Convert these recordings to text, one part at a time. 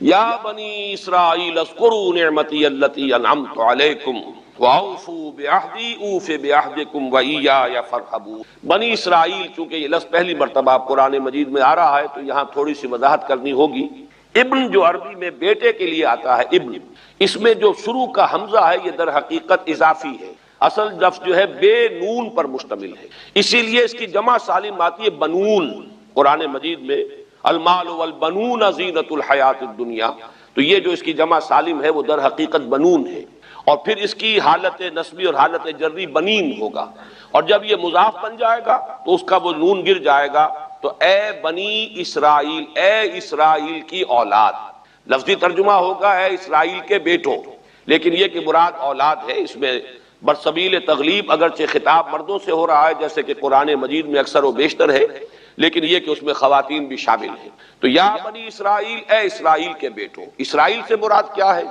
یا بنی اسرائیل اذکروا نعمتی التی انعمت علیکم واوفوا بعہدی اوف بعہدکم وایای فارہبون۔ بنی اسرائیل، چونکہ یہ لفظ پہلی مرتبہ قرآن مجید میں آ رہا ہے تو یہاں تھوڑی سی وضاحت کرنی ہوگی۔ ابن جو عربی میں بیٹے کے لیے آتا ہے ابن، اس میں جو شروع کا حمزہ ہے یہ در حقیقت اضافی ہے، اصل لفظ جو ہے بے نون پر مشتمل ہے، اسی لیے اس کی جمع سالم آتی ہے بنون۔ قرآن مجید میں المال والبنون زینت الحیات الدنیا، تو یہ جو اس کی جمع سالم ہے وہ در حقیقت بنون ہے، اور پھر اس کی حالت نسبی اور حالت جری بنین ہوگا، اور جب یہ مضاف بن جائے گا تو اس کا وہ نون گر جائے گا، تو اے بنی اسرائیل، اے اسرائیل کی اولاد۔ لفظی ترجمہ ہوگا اے اسرائیل کے بیٹوں، لیکن یہ کہ مراد اولاد ہے، اس میں برسبیل تغلیب اگرچہ خطاب مردوں سے ہو رہا ہے جیسے کہ قرآن مجید میں اکثر و بیشتر ہے، لیکن یہ کہ اس میں خواتین بھی شامل ہیں۔ تو یا بنی اسرائیل، اے اسرائیل کے بیٹوں، اسرائیل سے مراد کیا ہے؟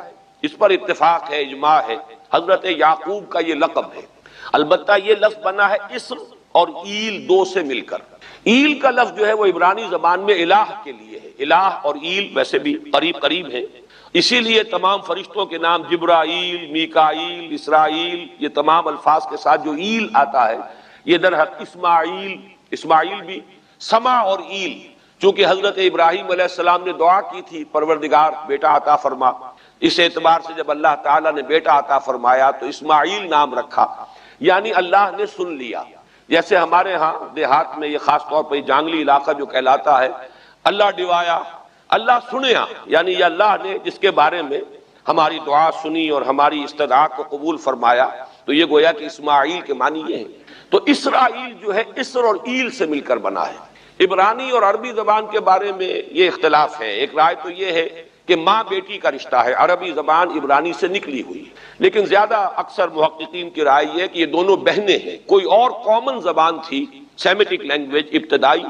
اس پر اتفاق ہے، اجماع ہے، حضرت یعقوب کا یہ لقب ہے۔ البتہ یہ لفظ بنا ہے اسر اور ایل دو سے مل کر۔ ایل کا لفظ جو ہے وہ عبرانی زبان میں الہ کے لیے ہے، الہ اور ایل ویسے بھی قریب قریب ہیں، اسی لیے تمام فرشتوں کے نام جبرائیل، میکائیل، اسرائیل، یہ تمام الفاظ کے ساتھ جو ایل آتا ہے یہ در حق اسماعیل بھی سما اور ایل، چونکہ حضرت ابراہیم علیہ السلام نے دعا کی تھی پروردگار بیٹا عطا فرما، اس اعتبار سے جب اللہ تعالیٰ نے بیٹا عطا فرمایا تو اسماعیل نام رکھا، یعنی اللہ نے سن لیا۔ جیسے ہمارے ہاں دیہات میں یہ خاص طور پر جانگلی علاقہ جو کہلاتا ہے، اللہ ڈوایا، اللہ سنیا، یعنی یہ اللہ نے جس کے بارے میں ہماری دعا سنی اور ہماری استدعا کو قبول فرمایا، تو یہ گویا کہ اسماعیل کے معنی یہ ہے۔ تو اسرائیل جو ہے اسر اور ایل سے مل کر بنا ہے۔ عبرانی اور عربی زبان کے بارے میں یہ اختلاف ہے، ایک رائے تو یہ ہے کہ ماں بیٹی کا رشتہ ہے، عربی زبان عبرانی سے نکلی ہوئی، لیکن زیادہ اکثر محققین کی رائے یہ ہے کہ یہ دونوں بہنیں ہیں، کوئی اور کامن زبان تھی سیمیٹک لینگویج ابتدائی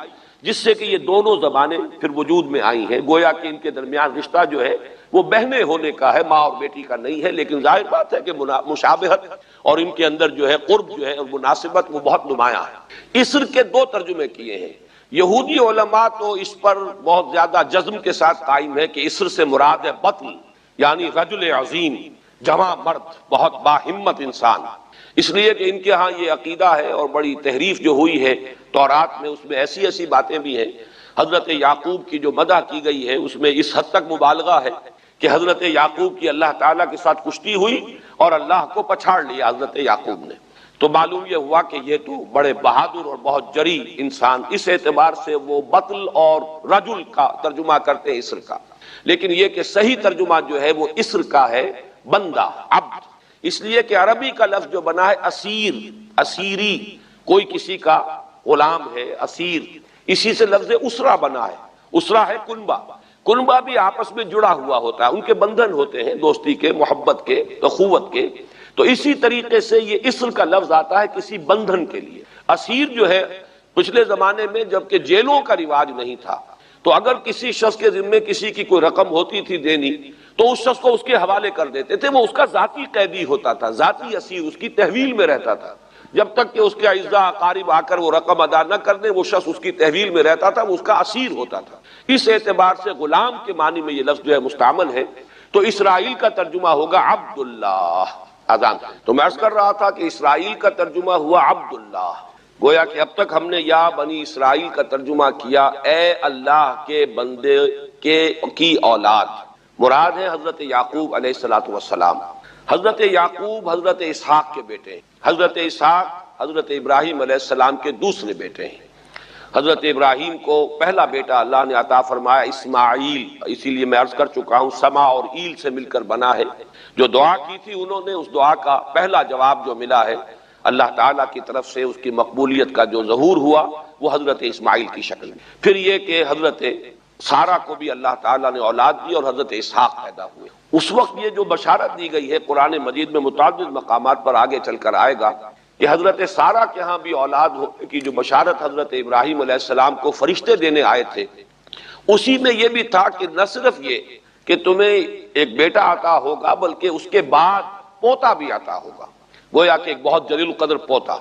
جس سے کہ یہ دونوں زبانیں پھر وجود میں آئی ہیں، گویا کہ ان کے درمیان رشتہ جو ہے وہ بہنیں ہونے کا ہے، ماں اور بیٹی کا نہیں ہے، لیکن ظاہر بات ہے کہ مشابہت اور ان کے اندر جو ہے قرب جو ہے اور مناسبت وہ بہت نمایاں ہے۔ اسر کے دو ترجمے کیے ہیں، یہودی علماء تو اس پر بہت زیادہ جزم کے ساتھ قائم ہے کہ اسر سے مراد ہے بطن، یعنی رجل عظیم، جواں مرد، بہت باہمت انسان، اس لیے کہ ان کے ہاں یہ عقیدہ ہے اور بڑی تحریف جو ہوئی ہے تورات میں، اس میں ایسی ایسی باتیں بھی ہیں۔ حضرت یعقوب کی جو مدح کی گئی ہے اس میں اس حد تک مبالغہ ہے کہ حضرت یعقوب کی اللہ تعالیٰ کے ساتھ کشتی ہوئی اور اللہ کو پچھاڑ لیا حضرت یعقوب نے، تو معلوم یہ ہوا کہ یہ تو بڑے بہادر اور بہت جری انسان، اس اعتبار سے وہ بطل اور رجل کا ترجمہ کرتے ہیں اسر کا، لیکن یہ کہ صحیح ترجمہ جو ہے وہ اسر کا ہے بندہ، عبد، اس لیے کہ عربی کا لفظ جو بنا ہے اسیر، اسیری، کوئی کسی کا غلام ہے، اسیر، اسی سے لفظ اسرہ بنا ہے، اسرہ ہے کنبہ، کنبہ بھی آپس میں جڑا ہوا ہوتا ہے، ان کے بندھن ہوتے ہیں دوستی کے، محبت کے، اخوت کے، تو اسی طریقے سے یہ اسر کا لفظ آتا ہے کسی بندھن کے لیے۔ اسیر جو ہے پچھلے زمانے میں جبکہ جیلوں کا رواج نہیں تھا تو اگر کسی شخص کے ذمے کسی کی کوئی رقم ہوتی تھی دینی تو اس شخص کو اس کے حوالے کر دیتے تھے، وہ اس کا ذاتی قیدی ہوتا تھا، ذاتی اسیر، اس کی تحویل میں رہتا تھا، جب تک کہ اس کے اعزاء اقارب آ کر وہ رقم ادا نہ کر دیں وہ شخص اس کی تحویل میں رہتا تھا، وہ اس کا اسیر ہوتا تھا۔ اس اعتبار سے غلام کے معنی میں یہ لفظ جو ہے مستعمل ہے، تو اسرائیل کا ترجمہ ہوگا عبداللہ۔ اذان تو میں عرض کر رہا تھا کہ اسرائیل کا ترجمہ ہوا عبداللہ، گویا کہ اب تک ہم نے یا بنی اسرائیل کا ترجمہ کیا اے اللہ کے بندے کی اولاد، مراد ہے حضرت یعقوب علیہ الصلوۃ والسلام۔ حضرت یعقوب حضرت اسحاق کے بیٹے ہیں، حضرت اسحاق حضرت ابراہیم علیہ السلام کے دوسرے بیٹے ہیں۔ حضرت ابراہیم کو پہلا بیٹا اللہ نے عطا فرمایا اسماعیل، اسی لیے میں عرض کر چکا ہوں سما اور ایل سے مل کر بنا ہے، جو دعا کی تھی انہوں نے اس دعا کا پہلا جواب جو ملا ہے اللہ تعالیٰ کی طرف سے، اس کی مقبولیت کا جو ظہور ہوا وہ حضرت اسماعیل کی شکل میں۔ پھر یہ کہ حضرت سارہ کو بھی اللہ تعالیٰ نے اولاد دی اور حضرت اسحاق پیدا ہوئے۔ اس وقت یہ جو بشارت دی گئی ہے قرآن مجید میں متعدد مقامات پر آگے چل کر آئے گا کہ حضرت سارہ کے ہاں بھی اولاد ہونے کی جو بشارت حضرت ابراہیم علیہ السلام کو فرشتے دینے آئے تھے، اسی میں یہ بھی تھا کہ نہ صرف یہ کہ تمہیں ایک بیٹا عطا ہوگا بلکہ اس کے بعد پوتا بھی عطا ہوگا، گویا کہ ایک بہت جلیل القدر پوتا۔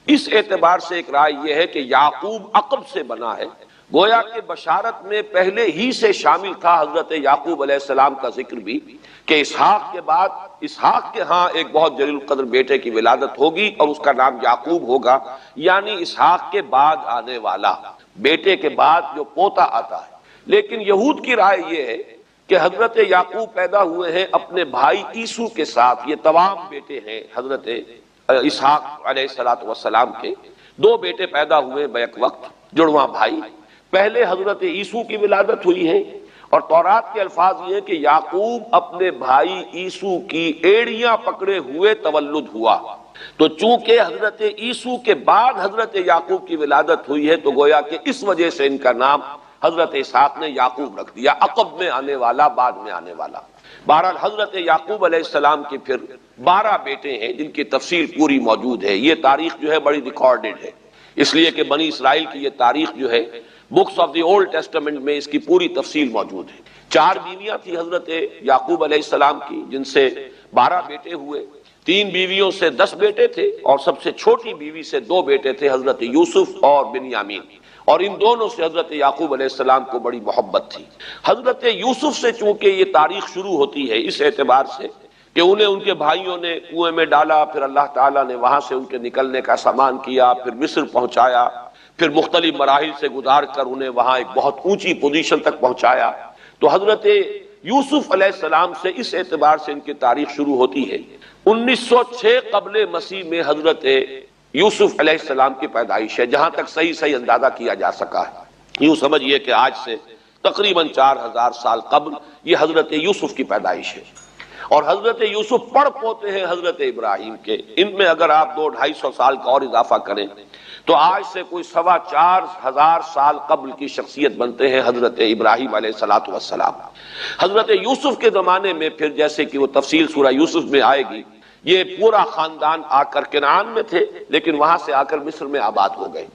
اس اعتبار سے ایک رائے یہ ہے کہ یعقوب عقب سے بنا ہے، گویا کہ بشارت میں پہلے ہی سے شامل تھا حضرت یعقوب علیہ السلام کا ذکر بھی، کہ اسحاق کے بعد اسحاق کے ہاں ایک بہت جلیل القدر بیٹے کی ولادت ہوگی اور اس کا نام یعقوب ہوگا، یعنی اسحاق کے بعد آنے والا، بیٹے کے بعد جو پوتا آتا ہے۔ لیکن یہود کی رائے یہ ہے کہ حضرت یعقوب پیدا ہوئے ہیں اپنے بھائی عیسو کے ساتھ، یہ تمام بیٹے ہیں حضرت اسحاق علیہ السلام کے، دو بیٹے پیدا ہوئے بیک وقت، جڑواں بھائی۔ پہلے حضرت عیسو کی ولادت ہوئی ہے، اور تورات کے الفاظ یہ ہیں کہ یعقوب اپنے بھائی عیسو کی ایڑیاں پکڑے ہوئے تولد ہوا۔ تو چونکہ حضرت عیسو کے بعد حضرت یعقوب کی ولادت ہوئی ہے، تو گویا کہ اس وجہ سے ان کا نام حضرت اسحاق نے یعقوب رکھ دیا، عقب میں آنے والا، بعد میں آنے والا۔ بہرحال حضرت یعقوب علیہ السلام کے پھر 12 بیٹے ہیں جن کی تفصیل پوری موجود ہے۔ یہ تاریخ جو ہے بڑی ریکارڈڈ ہے، اس لیے کہ بنی اسرائیل کی یہ تاریخ جو ہے books of the old testament میں اس کی پوری تفصیل موجود ہے۔ 4 بیویاں تھی حضرت یعقوب علیہ السلام کی، جن سے 12 بیٹے ہوئے، 3 بیویوں سے 10 بیٹے تھے، اور سب سے چھوٹی بیوی سے 2 بیٹے تھے، حضرت یوسف اور بنیامین، اور ان دونوں سے حضرت یعقوب علیہ السلام کو بڑی محبت تھی۔ حضرت یوسف سے چونکہ یہ تاریخ شروع ہوتی ہے اس اعتبار سے کہ انہیں ان کے بھائیوں نے کنویں میں ڈالا، پھر اللہ تعالیٰ نے وہاں سے ان کے نکلنے کا سامان کیا، پھر مصر پہنچایا، پھر مختلف مراحل سے گزار کر انہیں وہاں ایک بہت اونچی پوزیشن تک پہنچایا۔ تو حضرت یوسف علیہ السلام سے اس اعتبار سے ان کی تاریخ شروع ہوتی ہے۔ 1906 قبل مسیح میں حضرت یوسف علیہ السلام کی پیدائش ہے، جہاں تک صحیح اندازہ کیا جا سکا ہے۔ یوں سمجھئے کہ آج سے تقریباً 4000 سال قبل یہ حضرت یوسف کی پیدائش ہے، اور حضرت یوسف پڑ پوتے ہیں حضرت ابراہیم کے۔ ان میں اگر آپ 200-250 سال کا اور اضافہ کریں تو آج سے کوئی 4,2500 سال قبل کی شخصیت بنتے ہیں حضرت ابراہیم علیہ السلام۔ حضرت یوسف کے زمانے میں پھر جیسے کہ وہ تفصیل سورہ یوسف میں آئے گی، یہ پورا خاندان آ کر کنعان میں تھے، لیکن وہاں سے آ کر مصر میں آباد ہو گئے۔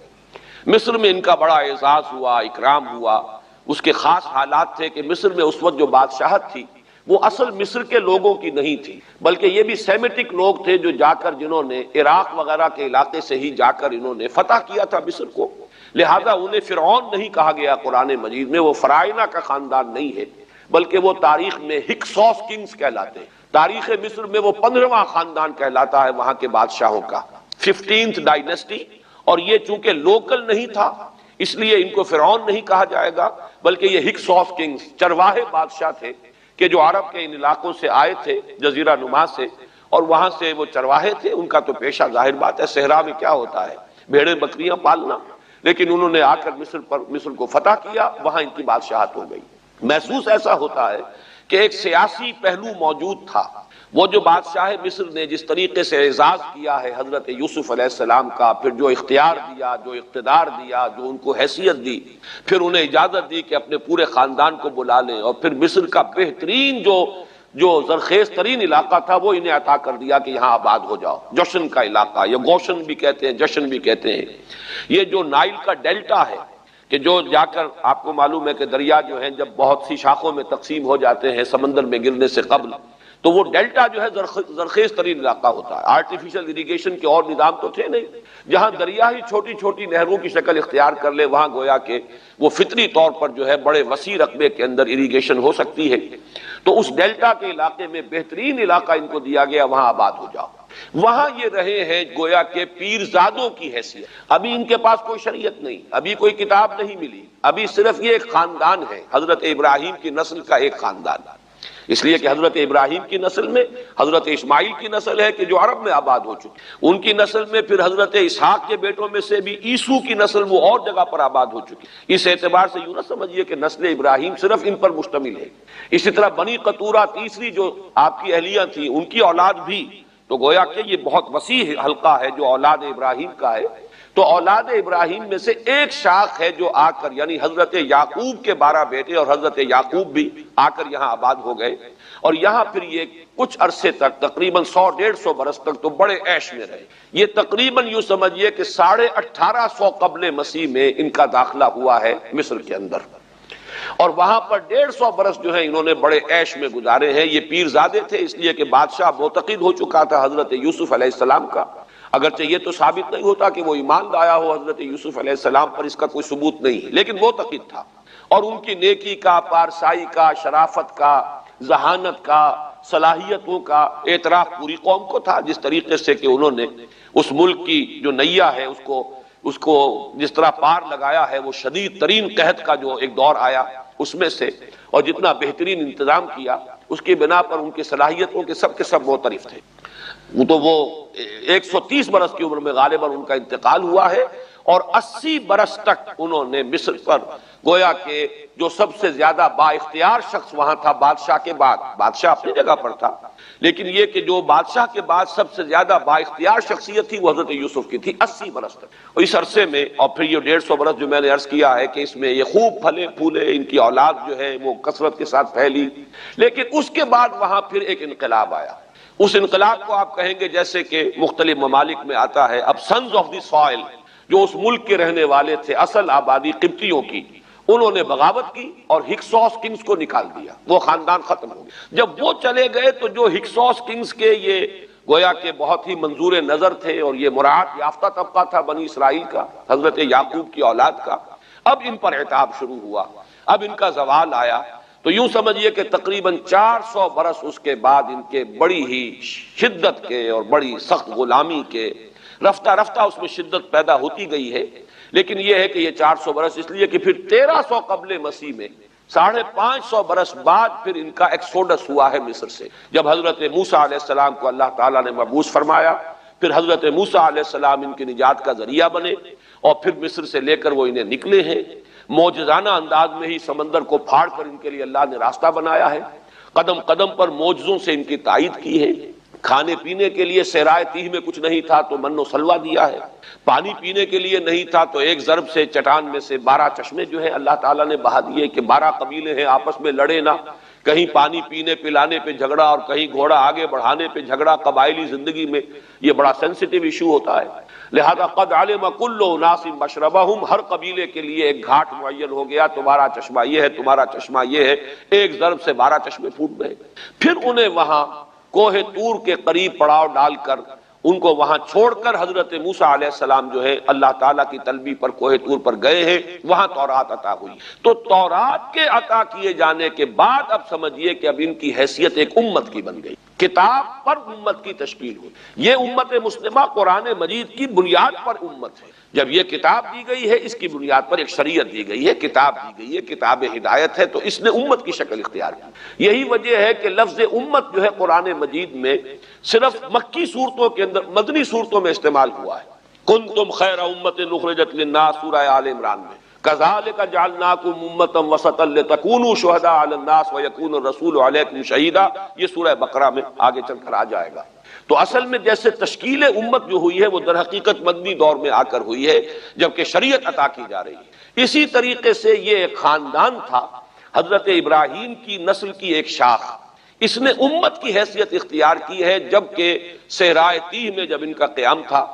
مصر میں ان کا بڑا اعزاز ہوا، اکرام ہوا۔ اس کے خاص حالات تھے کہ مصر میں اس وقت جو بادشاہت تھی وہ اصل مصر کے لوگوں کی نہیں تھی، بلکہ یہ بھی سیمیٹک لوگ تھے جو جا کر جنہوں نے عراق وغیرہ کے علاقے سے ہی جا کر انہوں نے فتح کیا تھا مصر کو، لہذا انہیں فرعون نہیں کہا گیا قرآن مجید میں، وہ فرائنہ کا خاندان نہیں ہے، بلکہ وہ تاریخ میں ہکسوس کنگز کہلاتے ہیں۔ تاریخ مصر میں وہ 15واں خاندان کہلاتا ہے وہاں کے بادشاہوں کا، 15th ڈائنیسٹی، اور یہ چونکہ لوکل نہیں تھا اس لیے ان کو فرعون نہیں کہا جائے گا، بلکہ یہ ہکسوس کنگز چرواہے بادشاہ تھے کہ جو عرب کے ان علاقوں سے آئے تھے، جزیرہ نما سے، اور وہاں سے وہ چرواہے تھے۔ ان کا تو پیشہ ظاہر بات ہے صحرا میں کیا ہوتا ہے، بھیڑیں بکریاں پالنا، لیکن انہوں نے آ کر مصر کو فتح کیا، وہاں ان کی بادشاہت ہو گئی۔ محسوس ایسا ہوتا ہے کہ ایک سیاسی پہلو موجود تھا۔ وہ جو بادشاہ مصر نے جس طریقے سے اعزاز کیا ہے حضرت یوسف علیہ السلام کا، پھر جو اختیار دیا، جو اقتدار دیا، جو ان کو حیثیت دی، پھر انہیں اجازت دی کہ اپنے پورے خاندان کو بلا لیں، اور پھر مصر کا بہترین جو زرخیز ترین علاقہ تھا وہ انہیں عطا کر دیا کہ یہاں آباد ہو جاؤ۔ جشن کا علاقہ، یا گوشن بھی کہتے ہیں، جشن بھی کہتے ہیں۔ یہ جو نائل کا ڈیلٹا ہے کہ جو جا کر آپ کو معلوم ہے کہ دریا جو ہیں جب بہت سی شاخوں میں تقسیم ہو جاتے ہیں سمندر میں گرنے سے قبل، تو وہ ڈیلٹا جو ہے زرخیز ترین علاقہ ہوتا ہے۔ آرٹیفیشل اریگیشن کے اور نظام تو تھے نہیں، جہاں دریا ہی چھوٹی چھوٹی نہروں کی شکل اختیار کر لے، وہاں گویا کہ وہ فطری طور پر جو ہے بڑے وسیع رقبے کے اندر اریگیشن ہو سکتی ہے۔ تو اس ڈیلٹا کے علاقے میں بہترین علاقہ ان کو دیا گیا، وہاں آباد ہو جاؤ۔ وہاں یہ رہے ہیں گویا کہ پیرزادوں کی حیثیت۔ ابھی ان کے پاس کوئی شریعت نہیں، ابھی کوئی کتاب نہیں ملی، ابھی صرف یہ ایک خاندان ہے، حضرت ابراہیم کی نسل کا ایک خاندان، اس لیے کہ حضرت ابراہیم کی نسل میں حضرت اسماعیل کی نسل ہے کہ جو عرب میں آباد ہو چکی، ان کی نسل میں پھر حضرت اسحاق کے بیٹوں میں سے بھی عیسو کی نسل وہ اور جگہ پر آباد ہو چکی۔ اس اعتبار سے یوں نہ سمجھیے کہ نسل ابراہیم صرف ان پر مشتمل ہے۔ اسی طرح بنی قطورہ تیسری جو آپ کی اہلیہ تھی، ان کی اولاد بھی، تو گویا کہ یہ بہت وسیع حلقہ ہے جو اولاد ابراہیم کا ہے۔ تو اولاد ابراہیم میں سے ایک شاخ ہے جو آ کر، یعنی حضرت یعقوب کے 12 بیٹے اور حضرت یعقوب بھی آ کر یہاں آباد ہو گئے، اور یہاں پھر یہ کچھ عرصے تک تقریباً 100-150 برس تک تو بڑے عیش میں رہے۔ یہ تقریباً یوں سمجھیے کہ 1850 قبل مسیح میں ان کا داخلہ ہوا ہے مصر کے اندر، اور وہاں پر 150 برس جو ہیں انہوں نے بڑے عیش میں گزارے ہیں۔ یہ پیرزادے تھے اس لیے کہ بادشاہ معتقد ہو چکا تھا حضرت یوسف علیہ السلام کا۔ اگرچہ یہ تو ثابت نہیں ہوتا کہ وہ ایمان لایا ہو حضرت یوسف علیہ السلام پر، اس کا کوئی ثبوت نہیں ہے، لیکن وہ تقی تھا، اور ان کی نیکی کا، پارسائی کا، شرافت کا، ذہانت کا، صلاحیتوں کا اعتراف پوری قوم کو تھا، جس طریقے سے کہ انہوں نے اس ملک کی جو نیا ہے اس کو جس طرح پار لگایا ہے، وہ شدید ترین قحط کا جو ایک دور آیا اس میں سے، اور جتنا بہترین انتظام کیا، اس کی بنا پر ان کی صلاحیتوں کے سب معترف تھے۔ تو وہ 130 برس کی عمر میں غالباً ان کا انتقال ہوا ہے، اور 80 برس تک انہوں نے مصر پر گویا کہ جو سب سے زیادہ با اختیار شخص وہاں تھا بادشاہ کے بعد، بادشاہ اپنی جگہ پر تھا، لیکن یہ کہ جو بادشاہ کے بعد سب سے زیادہ با اختیار شخصیت تھی وہ حضرت یوسف کی تھی 80 برس تک، اور اس عرصے میں، اور پھر یہ 150 برس جو میں نے عرض کیا ہے کہ اس میں یہ خوب پھلے پھولے، ان کی اولاد جو ہے وہ کثرت کے ساتھ پھیلی، لیکن اس کے بعد وہاں پھر ایک انقلاب آیا۔ اس انقلاب کو آپ کہیں گے جیسے کہ مختلف ممالک میں آتا ہے، اب سنز آف دی سوائل، جو اس ملک کے رہنے والے تھے، اصل آبادی قبطیوں کی، انہوں نے بغاوت کی اور ہکسوس کنگز کو نکال دیا، وہ خاندان ختم ہو گیا۔ جب وہ چلے گئے تو جو ہکسوس کنگز کے یہ گویا کہ بہت ہی منظور نظر تھے، اور یہ مراعات یافتہ طبقہ تھا بنی اسرائیل کا، حضرت یعقوب کی اولاد کا، اب ان پر عتاب شروع ہوا، اب ان کا زوال آیا۔ تو یوں سمجھیے کہ تقریباً 400 برس اس کے بعد ان کے بڑی ہی شدت کے اور بڑی سخت غلامی کے، رفتہ رفتہ اس میں شدت پیدا ہوتی گئی ہے، لیکن یہ ہے کہ یہ 400 برس اس لیے کہ پھر 1300 قبل مسیح میں 550 برس بعد پھر ان کا ایکسوڈس ہوا ہے مصر سے، جب حضرت موسیٰ علیہ السلام کو اللہ تعالیٰ نے مبعوث فرمایا، پھر حضرت موسیٰ علیہ السلام ان کی نجات کا ذریعہ بنے، اور پھر مصر سے لے کر وہ انہیں نکلے ہیں، معجزانہ انداز میں ہی سمندر کو پھاڑ کر ان کے لیے اللہ نے راستہ بنایا ہے، قدم قدم پر معجزوں سے ان کی تائید کی ہے، کھانے پینے کے لیے صحرائے تیہ میں کچھ نہیں تھا تو من و سلوہ دیا ہے، پانی پینے کے لیے نہیں تھا تو ایک ضرب سے چٹان میں سے 12 چشمے جو ہے اللہ تعالیٰ نے بہا دیے کہ 12 قبیلے ہیں آپس میں لڑے نہ، کہیں پانی پینے پلانے پہ جھگڑا اور کہیں گھوڑا آگے بڑھانے پہ جھگڑا، قبائلی زندگی میں یہ بڑا سینسیٹیو ایشو ہوتا ہے، لہذا قد علم کل اناس مشربہم، ہر قبیلے کے لیے ایک گھاٹ معین ہو گیا، تمہارا چشمہ یہ ہے، تمہارا چشمہ یہ ہے، ایک ضرب سے 12 چشمے پھوٹ گئے۔ پھر انہیں وہاں کوہ طور کے قریب پڑاؤ ڈال کر ان کو وہاں چھوڑ کر حضرت موسیٰ علیہ السلام جو ہے اللہ تعالیٰ کی طلبی پر کوہ طور پر گئے ہیں، وہاں تورات عطا ہوئی۔ تو تورات کے عطا کیے جانے کے بعد اب سمجھیے کہ اب ان کی حیثیت ایک امت کی بن گئی، کتاب پر امت کی تشکیل ہوئی۔ یہ امت مسلمہ قرآن مجید کی بنیاد پر امت ہے، جب یہ کتاب دی گئی ہے اس کی بنیاد پر ایک شریعت دی گئی ہے، کتاب دی گئی ہے، کتاب ہدایت ہے، تو اس نے امت کی شکل اختیار کی۔ یہی وجہ ہے کہ لفظ امت جو ہے قرآن مجید میں صرف مکی صورتوں کے اندر، مدنی صورتوں میں استعمال ہوا ہے۔ کنتم خیر امت اخرجت للناس سورہ آل عمران میں، کذالک جعلناکم امۃ وسطا لتکونوا شہداء علی الناس ویکون الرسول علیکم شہیدا، یہ سورہ بقرہ میں آگے چل کر آ جائے گا۔ تو اصل میں جیسے تشکیل امت جو ہوئی ہے وہ در حقیقت مدنی دور میں آ کر ہوئی ہے، جبکہ شریعت عطا کی جا رہی ہے۔ اسی طریقے سے یہ ایک خاندان تھا، حضرت ابراہیم کی نسل کی ایک شاخ، اس نے امت کی حیثیت اختیار کی ہے، جبکہ صحرائے تیہ میں جب ان کا قیام تھا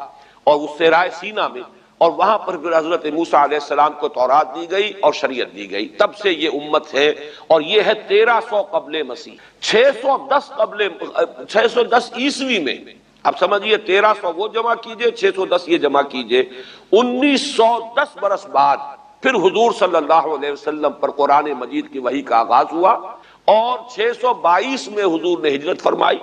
اور اس صحرائے سینا میں، اور وہاں پر پھر حضرت موسیٰ علیہ السلام کو تورات دی گئی اور شریعت دی گئی، تب سے یہ امت ہے، اور یہ ہے 1300 قبل مسیح، 610 عیسوی میں۔ اب سمجھیے 1300 وہ جمع کیجئے، 610 یہ جمع کیجئے، 1910 برس بعد پھر حضور صلی اللہ علیہ وسلم پر قرآن مجید کی وحی کا آغاز ہوا، اور 622 میں حضور نے ہجرت فرمائی،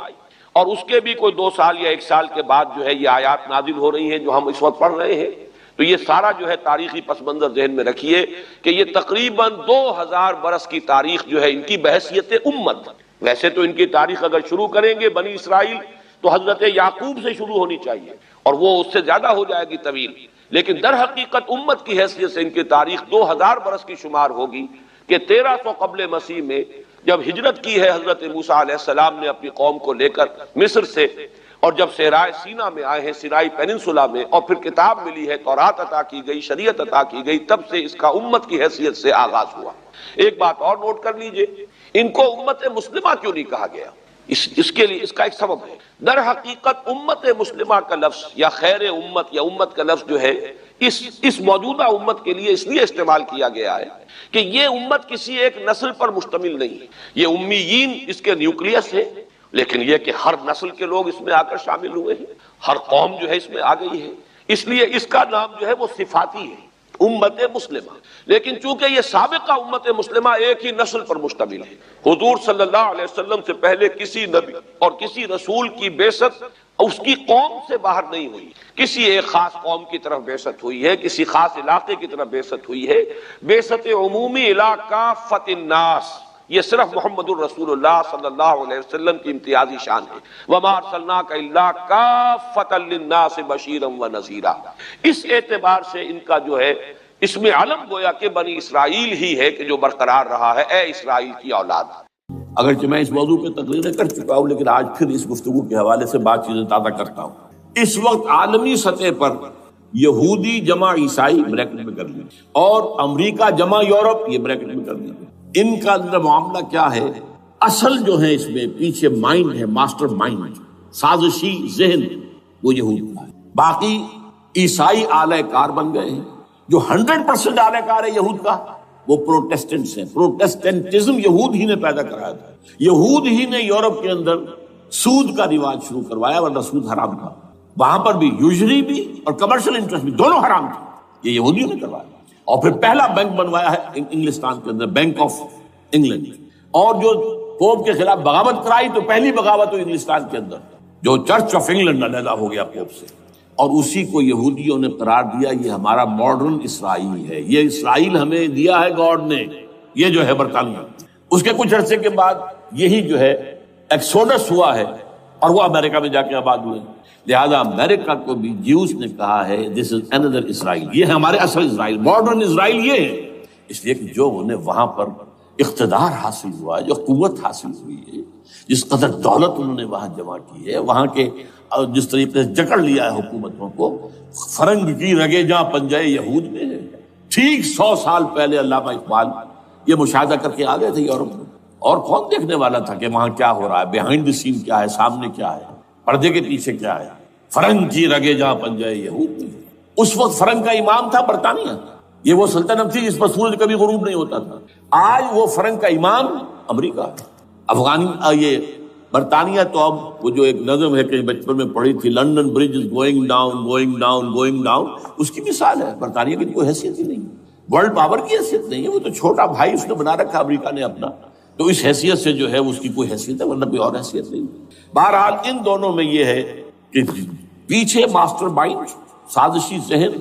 اور اس کے بھی کوئی 2 سال یا 1 سال کے بعد جو ہے یہ آیات نازل ہو رہی ہیں جو ہم اس وقت پڑھ رہے ہیں۔ تو یہ سارا جو ہے تاریخی پس منظر ذہن میں رکھیے کہ یہ تقریباً 2000 برس کی تاریخ جو ہے ان کی بحیثیت امت۔ ویسے تو ان کی تاریخ اگر شروع کریں گے بنی اسرائیل تو حضرت یعقوب سے شروع ہونی چاہیے، اور وہ اس سے زیادہ ہو جائے گی طویل، لیکن در حقیقت امت کی حیثیت سے ان کی تاریخ 2000 برس کی شمار ہوگی کہ 1300 قبل مسیح میں جب ہجرت کی ہے حضرت موسیٰ علیہ السلام نے اپنی قوم کو لے کر مصر سے، اور جب صحرائے سینا میں آئے ہیں، سینائی پیننسولا میں، اور پھر کتاب ملی ہے، تورات عطا کی گئی، شریعت عطا کی گئی، تب سے اس کا امت کی حیثیت سے آغاز ہوا۔ ایک بات اور نوٹ کر لیجئے، ان کو امت مسلمہ کیوں نہیں کہا گیا؟ اس کے لیے اس کا ایک سبب ہے۔ در حقیقت امت مسلمہ کا لفظ یا خیر امت یا امت کا لفظ جو ہے اس موجودہ امت کے لیے اس لیے استعمال کیا گیا ہے کہ یہ امت کسی ایک نسل پر مشتمل نہیں ہے، یہ امیین اس کے نیوکلیس ہے، لیکن یہ کہ ہر نسل کے لوگ اس میں آ کر شامل ہوئے ہیں، ہر قوم جو ہے اس میں آ گئی ہے، اس لیے اس کا نام جو ہے وہ صفاتی ہے، امت مسلمہ۔ لیکن چونکہ یہ سابقہ امت مسلمہ ایک ہی نسل پر مشتمل ہے، حضور صلی اللہ علیہ وسلم سے پہلے کسی نبی اور کسی رسول کی بعثت اس کی قوم سے باہر نہیں ہوئی، کسی ایک خاص قوم کی طرف بعثت ہوئی ہے، کسی خاص علاقے کی طرف بعثت ہوئی ہے۔ بعثت عمومی الی کافۃ الناس، یہ صرف محمد الرسول اللہ صلی اللہ علیہ وسلم کی امتیازی شان ہے۔ وما ارسلناک الا کافۃ للناس بشیرا ونذیرا۔ اس اعتبار سے ان کا جو ہے اس میں علم گویا کہ بنی اسرائیل ہی ہے کہ جو برقرار رہا ہے، اے اسرائیل کی اولاد۔ اگرچہ میں اس موضوع پہ تقریریں کر چکا ہوں، لیکن آج پھر اس گفتگو کے حوالے سے بات چیزیں تازہ کرتا ہوں۔ اس وقت عالمی سطح پر یہودی جمع عیسائی بریکٹ میں کر لیجیے، اور امریکہ جمع یورپ یہ بریکٹ میں کر لیجیے، ان کا اندر معاملہ کیا ہے؟ اصل جو ہے اس میں پیچھے مائنڈ ہے، ماسٹر مائنڈ، سازشی ذہن، وہ یہود کا ہے۔ باقی عیسائی آلہ کار بن گئے ہیں۔ جو 100% آلہ کار ہے یہود کا وہ پروٹیسٹنٹس ہیں۔ پروٹیسٹنٹزم یہود ہی نے پیدا کرایا تھا، یہود ہی نے یورپ کے اندر سود کا رواج شروع کروایا، ورنہ سود حرام تھا وہاں پر بھی، یوزری بھی اور کمرشل انٹرسٹ بھی، دونوں حرام تھے، یہ یہودیوں نے کروایا۔ اور پھر پہلا بینک بنوایا ہے انگلستان کے اندر، بینک آف انگلینڈ، اور جو پوپ کے خلاف بغاوت کرائی تو پہلی بغاوت ہوئی انگلستان کے اندر، جو چرچ آف انگلینڈ علیحدہ ہو گیا پوپ سے، اور اسی کو یہودیوں نے قرار دیا یہ ہمارا ماڈرن اسرائیل ہے، یہ اسرائیل ہمیں دیا ہے گاڈ نے، یہ جو ہے برطانیہ۔ اس کے کچھ عرصے کے بعد یہی جو ہے ایکسوڈس ہوا ہے اور وہ امریکہ میں جا کے آباد ہوئے، لہذا امریکہ کو بھی جیوز نے کہا ہے دس از اندر اسرائیل، یہ ہے ہمارے اصل اسرائیل، ماڈرن اسرائیل یہ ہے۔ اس لیے کہ جو انہیں وہاں پر اقتدار حاصل ہوا ہے، جو قوت حاصل ہوئی ہے، جس قدر دولت انہوں نے وہاں جمع کی ہے، وہاں کے جس طریقے سے جکڑ لیا ہے حکومتوں کو، فرنگ کی رگے جہاں پنجے یہود میں ہے۔ ٹھیک 100 سال پہلے علامہ اقبال یہ مشاہدہ کر کے آ گئے تھے یورپ میں، اور کون دیکھنے والا تھا کہ وہاں کیا ہو رہا ہے، بیہائنڈ دی سین کیا ہے، سامنے کیا ہے، پردے کے پیچھے کیا ہے۔ فرنگ کی رگے جہاں پنجے یہود میں، اس وقت فرنگ کا امام تھا برطانیہ، یہ وہ سلطنت تھی جس پر سورج کبھی غروب نہیں ہوتا تھا۔ آج وہ فرنگ کا امام امریکہ، یہ برطانیہ تو اب وہ جو ایک نظم ہے کہ بچپن میں پڑھی تھی، London bridge is going down going down going down, اس کی مثال ہے۔ برطانیہ کی کوئی حیثیت ہی نہیں، ورلڈ پاور کی حیثیت نہیں ہے، وہ تو چھوٹا بھائی اس نے بنا رکھا امریکہ نے اپنا، تو اس حیثیت سے جو ہے اس کی کوئی حیثیت ہے، ورنہ کوئی اور حیثیت نہیں۔ بہرحال ان دونوں میں یہ ہے کہ پیچھے ماسٹر مائنڈ، سازشی ذہن،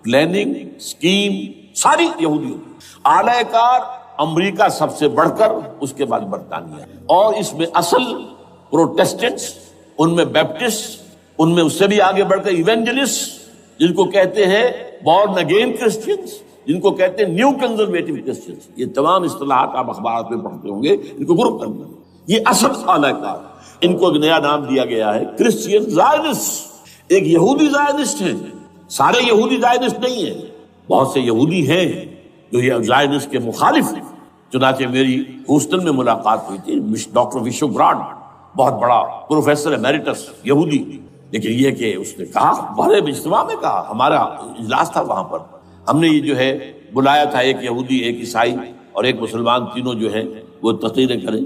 پلاننگ، اسکیم ساری یہودیوں، اعلی کار امریکہ سب سے بڑھ کر، اس کے بعد برطانیہ، اور اس میں اصل پروٹیسٹنٹس، ان میں بیپٹسٹ، ان میں اس سے بھی آگے بڑھ کر ایونجلسٹ، جن کو کہتے ہیں بورن اگین کرسچنز، جن کو کہتے ہیں نیو کنزرویٹو کرسچنز، یہ تمام اصطلاحات آپ اخبارات میں پڑھتے ہوں گے، ان کو گروپ کرنا، یہ اصل اعلی کار۔ ان کو ایک نیا نام دیا گیا ہے کرسچین زائنسٹ۔ ایک یہودی زائنسٹ ہیں، سارے یہودی زائنسٹ نہیں ہیں، بہت سے یہودی ہیں جو یہ زائنسٹ کے مخالف ہیں۔ چنانچہ میری ہیوسٹن میں ملاقات ہوئی تھی ڈاکٹر وشو براڈ، بہت بڑا پروفیسر ایمیریٹس یہودی، لیکن یہ کہ اس نے کہا، بڑے اجتماع میں کہا، ہمارا اجلاس تھا وہاں پر، ہم نے یہ جو ہے بلایا تھا ایک یہودی، ایک عیسائی اور ایک مسلمان، تینوں جو ہیں وہ تقریریں کریں۔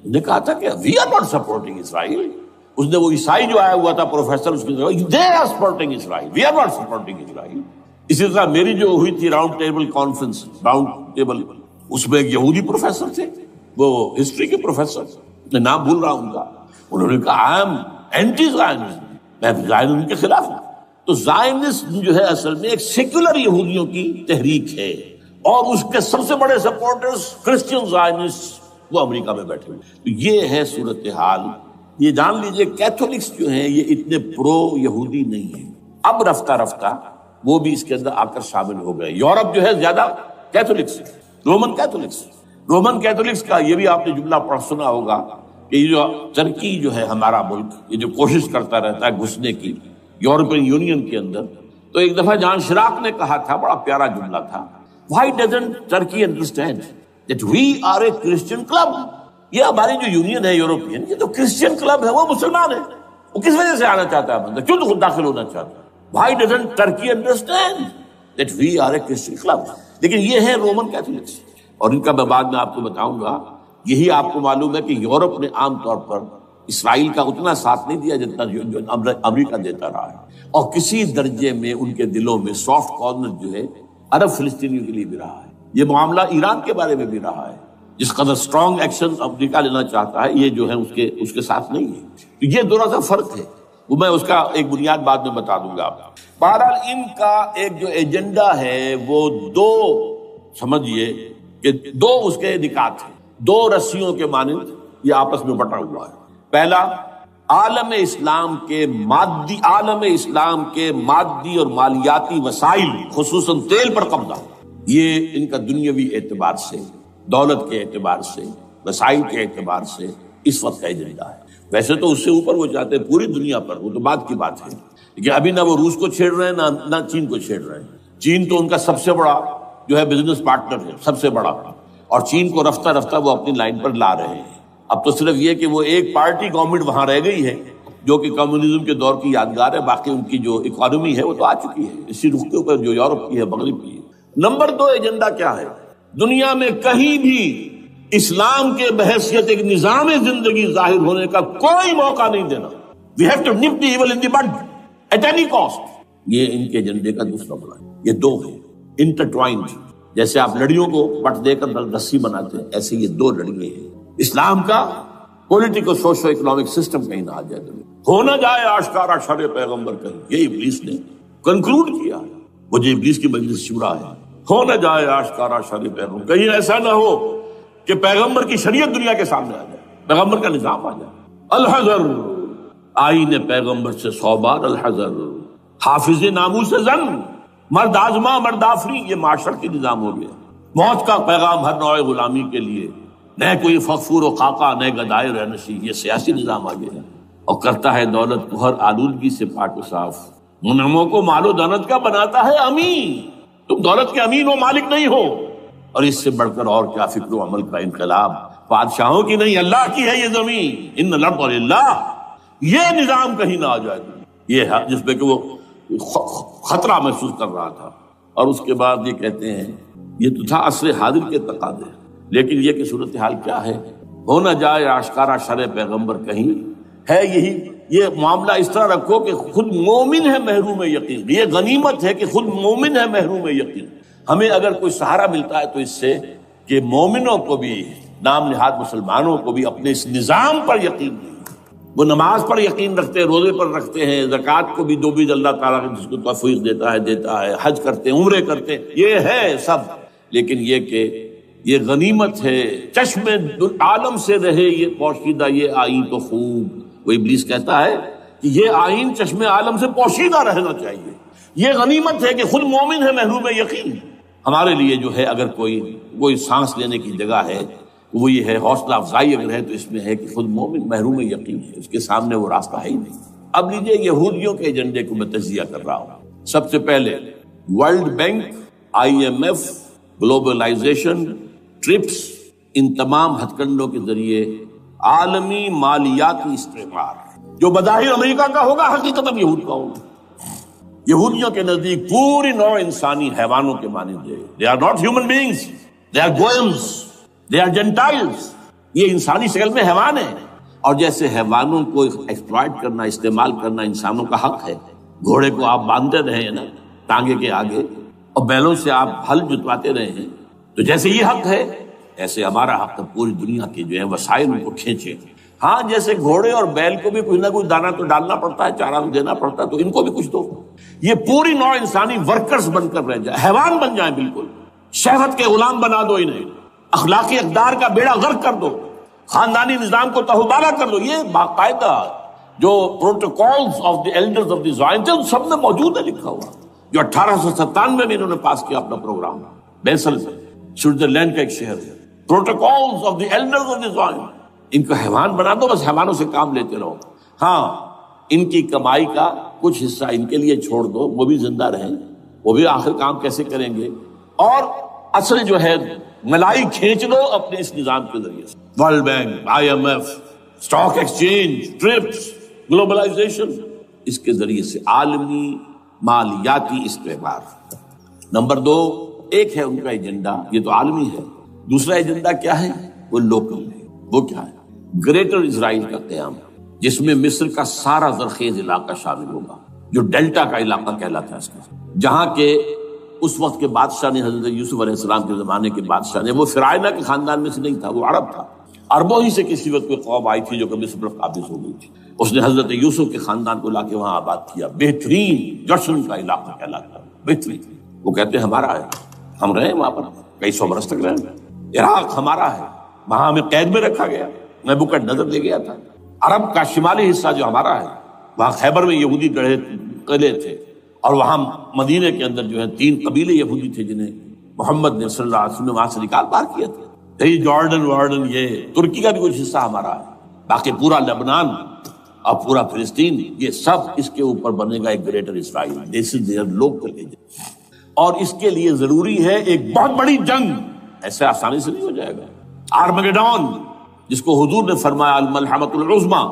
نے کہا تھا کہ وی آر ناٹ سپورٹنگ اسرائیل۔ اس نے وہ عیسائی جو آیا ہوا تھا پروفیسر، اس نے they are supporting Israel, we are not supporting Israel. اسی طرح میری جو ہوئی تھی round table conference, round table, اس میں ایک یہودی پروفیسر تھے، وہ ہسٹری کے پروفیسر، میں نام بھول رہا ہوں ان کا، انہوں نے کہا آئی ایم اینٹی زائنسٹ، میں زائنسٹ کے خلاف ہوں۔ تو زائنسٹ جو ہے اصل میں ایک سیکولر یہودیوں کی تحریک ہے، اور اس کے سب سے بڑے سپورٹرز کرسچین زائنسٹ وہ امریکہ میں بیٹھے ہوئے۔ تو یہ ہے صورتحال۔ یہ جان لیجئے کیتھولکس جو ہیں یہ اتنے پرو یہودی نہیں ہیں، اب رفتہ رفتہ وہ بھی اس کے اندر آ کر شامل ہو گئے۔ یورپ جو ہے زیادہ Catholics, Roman Catholics, Roman Catholics کا یہ بھی آپ نے جملہ پڑھ سنا ہوگا کہ یہ جو ترکی جو ہے ہمارا ملک، یہ جو کوشش کرتا رہتا ہے گھسنے کی یورپین یونین کے اندر، تو ایک دفعہ جان شراک نے کہا تھا، بڑا پیارا جملہ تھا، why doesn't Turkey understand that we are a Christian club؟ یہ ہماری جو یونین ہے یورپین، یہ تو کرسچین کلب ہے، وہ مسلمان ہے، وہ کس وجہ سے آنا چاہتا ہے بندہ، کیوں تو خود داخل ہونا چاہتا ہے؟ why doesn't Turkey understand that we are a Christian club؟ لیکن یہ ہے رومن کیتھولکس، اور ان کا میں بعد میں آپ کو بتاؤں گا۔ یہی آپ کو معلوم ہے کہ یورپ نے عام طور پر اسرائیل کا اتنا ساتھ نہیں دیا جتنا جو امریکہ دیتا رہا ہے، اور کسی درجے میں ان کے دلوں میں سافٹ کارنر جو ہے عرب فلسطینیوں کے لیے بھی رہا ہے۔ یہ معاملہ ایران کے بارے میں بھی رہا ہے، جس قدر اسٹرانگ ایکشن امریکہ لینا چاہتا ہے یہ جو ہے اس کے ساتھ نہیں ہے۔ تو یہ تھوڑا سا فرق ہے، وہ میں اس کا ایک بنیاد بعد میں بتا دوں گا۔ بہرحال ان کا ایک جو ایجنڈا ہے وہ دو، سمجھیے کہ دو اس کے نکات ہیں، دو رسیوں کے مانند یہ آپس میں بٹا ہوا ہے۔ پہلا، عالم اسلام کے مادی اور مالیاتی وسائل خصوصاً تیل پر قبضہ، یہ ان کا دنیاوی اعتبار سے، دولت کے اعتبار سے، وسائل کے اعتبار سے اس وقت کا ایجنڈا ہے۔ ویسے تو اس سے اوپر وہ چاہتے ہیں پوری دنیا پر، وہ تو بعد کی بات ہے، لیکن ابھی نہ وہ روس کو چھیڑ رہے ہیں نہ چین کو چھیڑ رہے ہیں۔ چین تو ان کا سب سے بڑا جو ہے بزنس پارٹنر ہے، سب سے بڑا، اور چین کو رفتہ رفتہ وہ اپنی لائن پر لا رہے ہیں۔ اب تو صرف یہ کہ وہ ایک پارٹی گورنمنٹ وہاں رہ گئی ہے جو کہ کمیونزم کے دور کی یادگار ہے، باقی ان کی جو اکانومی ہے وہ تو آ چکی ہے اسی رخ کے اوپر جو یورپ کی ہے، مغرب کی ہے۔ نمبر 2 ایجنڈا کیا ہے؟ دنیا میں کہیں بھی اسلام کے بحیثیت ایک نظام زندگی ظاہر ہونے کا کوئی موقع نہیں دینا۔ We have to nip the evil in the bud at any cost۔ یہ ان کے ایجنڈے کا دوسرا بڑا ہے۔ یہ دو ہیں انٹرٹوائنڈ، جیسے آپ لڑیوں کو بٹ دے کر رسی بناتے ہیں، ایسے یہ دو لڑیے ہیں۔ اسلام کا پولیٹیکل سوشو اکنامک سسٹم کہیں نہ آ جائے، ہو نہ جائے آشکارا شر پیغمبر کہیں، یہ ابلیس نے کنکلوڈ کیا ہے، وہ جو ابلیس کی مجلس شورا ہے، ہو نہ جائے آشکارا شر پیغمبر، کہیں ایسا نہ ہو کہ پیغمبر کی شریعت دنیا کے سامنے آ جائے، پیغمبر کا نظام آ جائے۔ الحذر، آئین پیغمبر سے 100 بار الحذر، حافظ ناموس زن، مرد آزما مرد آفری، یہ معاشرت کی نظام ہو گیا۔ موت کا پیغام ہر نوع غلامی کے لیے، نہ کوئی فخر و خاکہ نہ گدائے رہنشی، یہ سیاسی نظام آ گیا، اور کرتا ہے دولت کو ہر آلودگی سے پاک و صاف، منعموں کو مال و دولت کا بناتا ہے امین۔ تم دولت کے امین و مالک نہیں ہو، اور اس سے بڑھ کر اور کیا فکر و عمل کا انقلاب، بادشاہوں کی نہیں اللہ کی ہے یہ زمین، ان الارض للہ، یہ نظام کہیں نہ آ جائے، یہ ہے جس پہ کہ وہ خطرہ محسوس کر رہا تھا۔ اور اس کے بعد یہ کہتے ہیں یہ تو تھا عصر حاضر کے تقاضے، لیکن یہ کہ صورتحال کیا ہے، ہو نہ جائے آشکارا شر پیغمبر کہیں، ہے یہی، یہ معاملہ اس طرح رکھو کہ خود مومن ہے محروم یقین، یہ غنیمت ہے کہ خود مومن ہے محروم یقین۔ ہمیں اگر کوئی سہارا ملتا ہے تو اس سے کہ مومنوں کو بھی، نام نہاد مسلمانوں کو بھی اپنے اس نظام پر یقین نہیں، وہ نماز پر یقین رکھتے ہیں، روزے پر رکھتے ہیں، زکوٰۃ کو بھی دو بھی اللہ تعالیٰ جس کو توفیق دیتا ہے، حج کرتے ہیں، عمرے کرتے ہیں، یہ ہے سب، لیکن یہ کہ یہ غنیمت ہے، چشم عالم سے رہے یہ پوشیدہ یہ آئین تو خوب۔ وہ ابلیس کہتا ہے کہ یہ آئین چشم عالم سے پوشیدہ رہنا چاہیے، یہ غنیمت ہے کہ خود مومن ہے محروم یقین۔ ہمارے لیے جو ہے اگر کوئی سانس لینے کی جگہ ہے وہ یہ ہے، حوصلہ افزائی اگر ہے تو اس میں ہے کہ خود مومن محروم یقین ہے، اس کے سامنے وہ راستہ ہے ہی نہیں۔ اب لیجیے یہودیوں کے ایجنڈے کو میں تجزیہ کر رہا ہوں۔ سب سے پہلے World Bank, IMF، globalisation, TRIPS, ان تمام ہتھ کنڈوں کے ذریعے عالمی مالیاتی استعمار جو بظاہر امریکہ کا ہوگا حقیقت یہود کا ہوگا۔ یہودیوں کے نزدیک پوری نوع انسانی حیوانوں کے مانند ہے۔ They are not human beings, they are goyim, they are Gentiles۔ یہ انسانی شکل میں حیوان ہیں، اور جیسے حیوانوں کو ایکسپلائٹ کرنا، استعمال کرنا انسانوں کا حق ہے، گھوڑے کو آپ باندھتے رہے ہیں نا ٹانگے کے آگے، اور بیلوں سے آپ ہل جتواتے رہے ہیں، تو جیسے یہ حق ہے ایسے ہمارا حق ہے پوری دنیا کے جو ہے وسائل ان کو کھینچے۔ ہاں جیسے گھوڑے اور بیل کو بھی کوئی نہ کوئی دانہ تو ڈالنا پڑتا ہے، چارہ تو دینا پڑتا ہے، تو ان کو بھی کچھ دو۔ یہ پوری نوع انسانی ورکرز بن کر رہ جائے، حیوان بن جائیں، بالکل شہوت کے غلام بنا دو انہیں، اخلاقی اقدار کا بیڑا غرق کر دو، خاندانی نظام کو تہوبارہ کر دو۔ یہ باقاعدہ جو protocols of the elders of the Zion تھے ان سب میں موجود ہے لکھا ہوا، جو 1897 میں انہوں نے پاس کیا اپنا پروگرام، بیسل میں، سوئٹزرلینڈ کا ایک شہر ہے۔ Protocols of the elders of the Zion, ان کو حیوان بنا دو، بس حیوانوں سے کام لیتے رہو۔ ہاں ان کی کمائی کا کچھ حصہ ان کے لیے چھوڑ دو، وہ بھی زندہ رہیں، وہ بھی آخر کام کیسے کریں گے، اور اصل جو ہے ملائی کھینچ لو اپنے اس نظام کے ذریعے سے۔ World Bank, IMF، stock exchange, TRIPS, globalisation, اس کے ذریعے سے عالمی مالیاتی استعمار۔ نمبر 2 ایک ہے ان کا ایجنڈا، یہ تو عالمی ہے۔ دوسرا ایجنڈا کیا ہے؟ وہ لوکل ہے۔ وہ کیا ہے؟ گریٹر اسرائیل کا قیام۔ جس میں مصر کا سارا زرخیز علاقہ شامل ہوگا، جو ڈیلٹا کا علاقہ کہلاتا ہے اس کا، جہاں کے اس وقت کے بادشاہ نے، حضرت یوسف علیہ السلام کے زمانے کے بادشاہ نے، وہ فرعونہ کے خاندان میں سے نہیں تھا، وہ عرب تھا، عربوں ہی سے کسی وقت کوئی قوم آئی تھی جو کہ مصر پر قابض ہو گئی تھی، اس نے حضرت یوسف کے خاندان کو لا کے وہاں آباد کیا، بہترین جشن کا علاقہ کہلاتا ہے، بہترین۔ وہ کہتے ہیں ہمارا ہے، ہم رہے وہاں پر کئی سو برس تک رہے، عراق ہمارا ہے، وہاں ہمیں قید میں رکھا گیا، نبوکدنضر لے گیا تھا۔ عرب کا شمالی حصہ جو ہمارا ہے، وہاں خیبر میں یہودی قلعے تھے، اور وہاں مدینے کے اندر جو ہے 3 قبیلے یہودی تھے جنہیں محمد نے صلی اللہ علیہ وسلم نے وہاں سے نکال پار کیا تھا۔ یہ جارڈن وارڈن، یہ ترکی کا بھی کچھ حصہ ہمارا ہے، باقی پورا لبنان اور پورا فلسطین، یہ سب اس کے اوپر بنے گا ایک greater Israel, this is there local agent. اور اس کے لیے ضروری ہے ایک بہت بڑی جنگ، ایسے آسانی سے نہیں ہو جائے گا۔ آرمگیڈون، جس کو حضور نے فرمایا الملحمۃ العظمیٰ،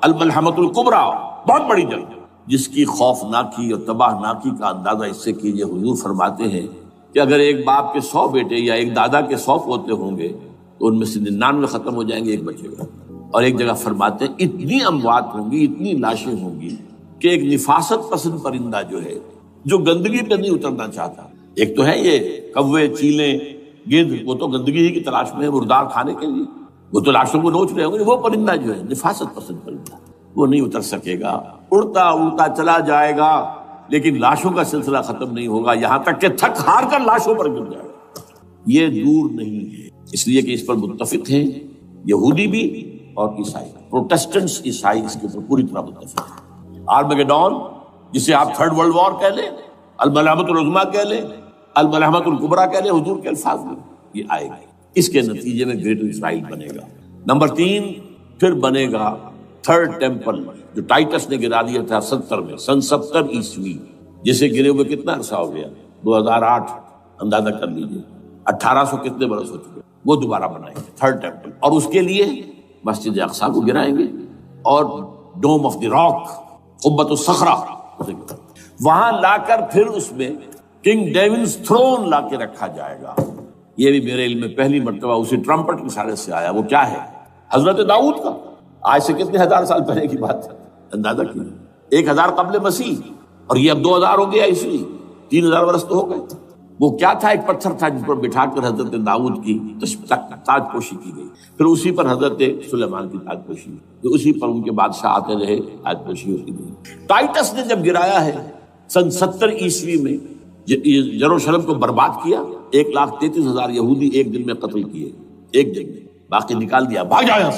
الملحمۃ الکبریٰ، بہت بڑی جنگ، جس کی خوفناکی اور تباہ ناکی کا اندازہ اس سے کیجئے۔ حضور فرماتے ہیں کہ اگر ایک باپ کے 100 بیٹے یا ایک دادا کے 100 پوتے ہوں گے تو ان میں سے 99 ختم ہو جائیں گے، ایک بچے گا۔ اور ایک جگہ فرماتے ہیں اتنی اموات ہوں گی، اتنی لاشیں ہوں گی کہ ایک نفاست پسند پرندہ جو ہے، جو گندگی پہ نہیں اترنا چاہتا، ایک تو ہے یہ کوے، چیلیں، گدھ، وہ تو گندگی ہی کی تلاش میں ہے مردار کھانے کے لیے، وہ تو لاشوں کو نوچ رہے ہوں گے۔ وہ پرندہ جو ہے نفاست پسند پرندہ، وہ نہیں اتر سکے گا، اڑتا اڑتا چلا جائے گا، لیکن لاشوں کا سلسلہ ختم نہیں ہوگا، یہاں تک کہ تھک ہار کر لاشوں پر گر جائے گا۔ یہ دور نہیں ہے، اس لیے کہ اس پر متفق ہیں یہودی بھی اور عیسائی، پروٹسٹنٹس عیسائی اس کے اوپر پوری طرح متفق ہیں۔ آرمگیڈون، جسے آپ 3rd ورلڈ وار کہہ لیں، الملحمۃ العظمیٰ کہہ لیں، الملحمۃ الکبریٰ کہہ لیں حضور کے الفاظ میں، یہ آئے گا۔ اس کے نتیجے میں گریٹر اسرائیل بنے گا۔ نمبر 3 پھر بنے گا 3rd ٹیمپل، جو ٹائٹس نے گرا دیا تھا 70 میں، سن 70 عیسوی، جسے گرے ہوئے کتنا عرصہ ہو گیا، 2008، اندازہ کر لیجیے 1800 کتنے برس ہو چکے، وہ دوبارہ بنائیں گے 3rd ٹیمپل، اور اس کے لیے مسجد اقصیٰ کو گرائیں گے، اور ڈوم آف دی راک، قبۃ الصخرہ، وہاں لا کر پھر اس میں کنگ ڈیونز تھرون لا کے رکھا جائے گا۔ یہ بھی میرے علم میں پہلی مرتبہ اسی ٹرمپٹ کی سارے سے آیا۔ وہ کیا ہے؟ حضرت داؤد کا، آج سے کتنے 1000 سال پہلے کی بات ہے، اندازہ کیجیے، 1000 قبل مسیح، اور یہ اب 2000 ہو گیا عیسوی، 3000 برس تو ہو گئے۔ وہ کیا تھا؟ ایک پتھر تھا جس پر بٹھا کر حضرت داؤد کی تاج پوشی کی گئی، پھر اسی پر حضرت سلیمان کی تاج پوشی، پھر اسی پر ان کے بادشاہ آتے رہے، تاج پوشی ہوتی گئی۔ ٹائٹس نے جب گرایا ہے سن 70 عیسوی میں، یروشلم کو برباد کیا، 1,33,000 یہودی ایک دن میں قتل کیے، ایک دن میں، باقی نکال دیا، بھاگ جایا۔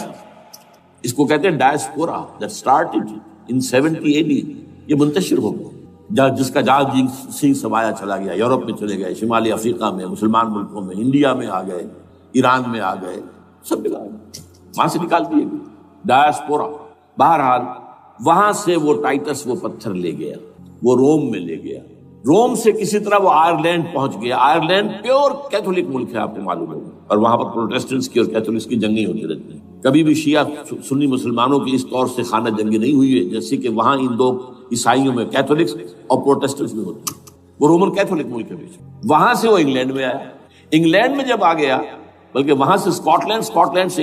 اس کو کہتے ہیں diaspora, that started in 70 AD، یہ منتشر ہو گیا، جس کا جہاز سنگھ سمایا چلا گیا، یورپ میں چلے گئے، شمالی افریقہ میں، مسلمان ملکوں میں، انڈیا میں آ گئے، ایران میں آ گئے، سب جگہ وہاں سے نکال دیے گئے، ڈائسپورا۔ بہرحال وہاں سے وہ ٹائٹس وہ پتھر لے گیا، وہ روم میں لے گیا، روم سے کسی طرح وہ آئرلینڈ پہنچ گیا۔ آئرلینڈ پیور کیتھولک ملک ہے، آپ کو معلوم ہوگا، اور وہاں پر پروٹیسٹنٹس کی اور کیتھولکس کی جنگیں ہوتی رہتی ہیں۔ کبھی بھی شیعہ سنی مسلمانوں کی اس طور سے خانہ جنگی نہیں ہوئی ہے جیسے کہ وہاں ان دو عیسائیوں میں کیتھولکس اور پروٹیسٹنٹس میں ہوتی ہے۔ وہ رومن کیتھولک ملک ہے بیچ، وہاں سے وہ انگلینڈ میں آیا۔ انگلینڈ میں جب آ گیا، بلکہ وہاں سے اسکاٹ لینڈ سے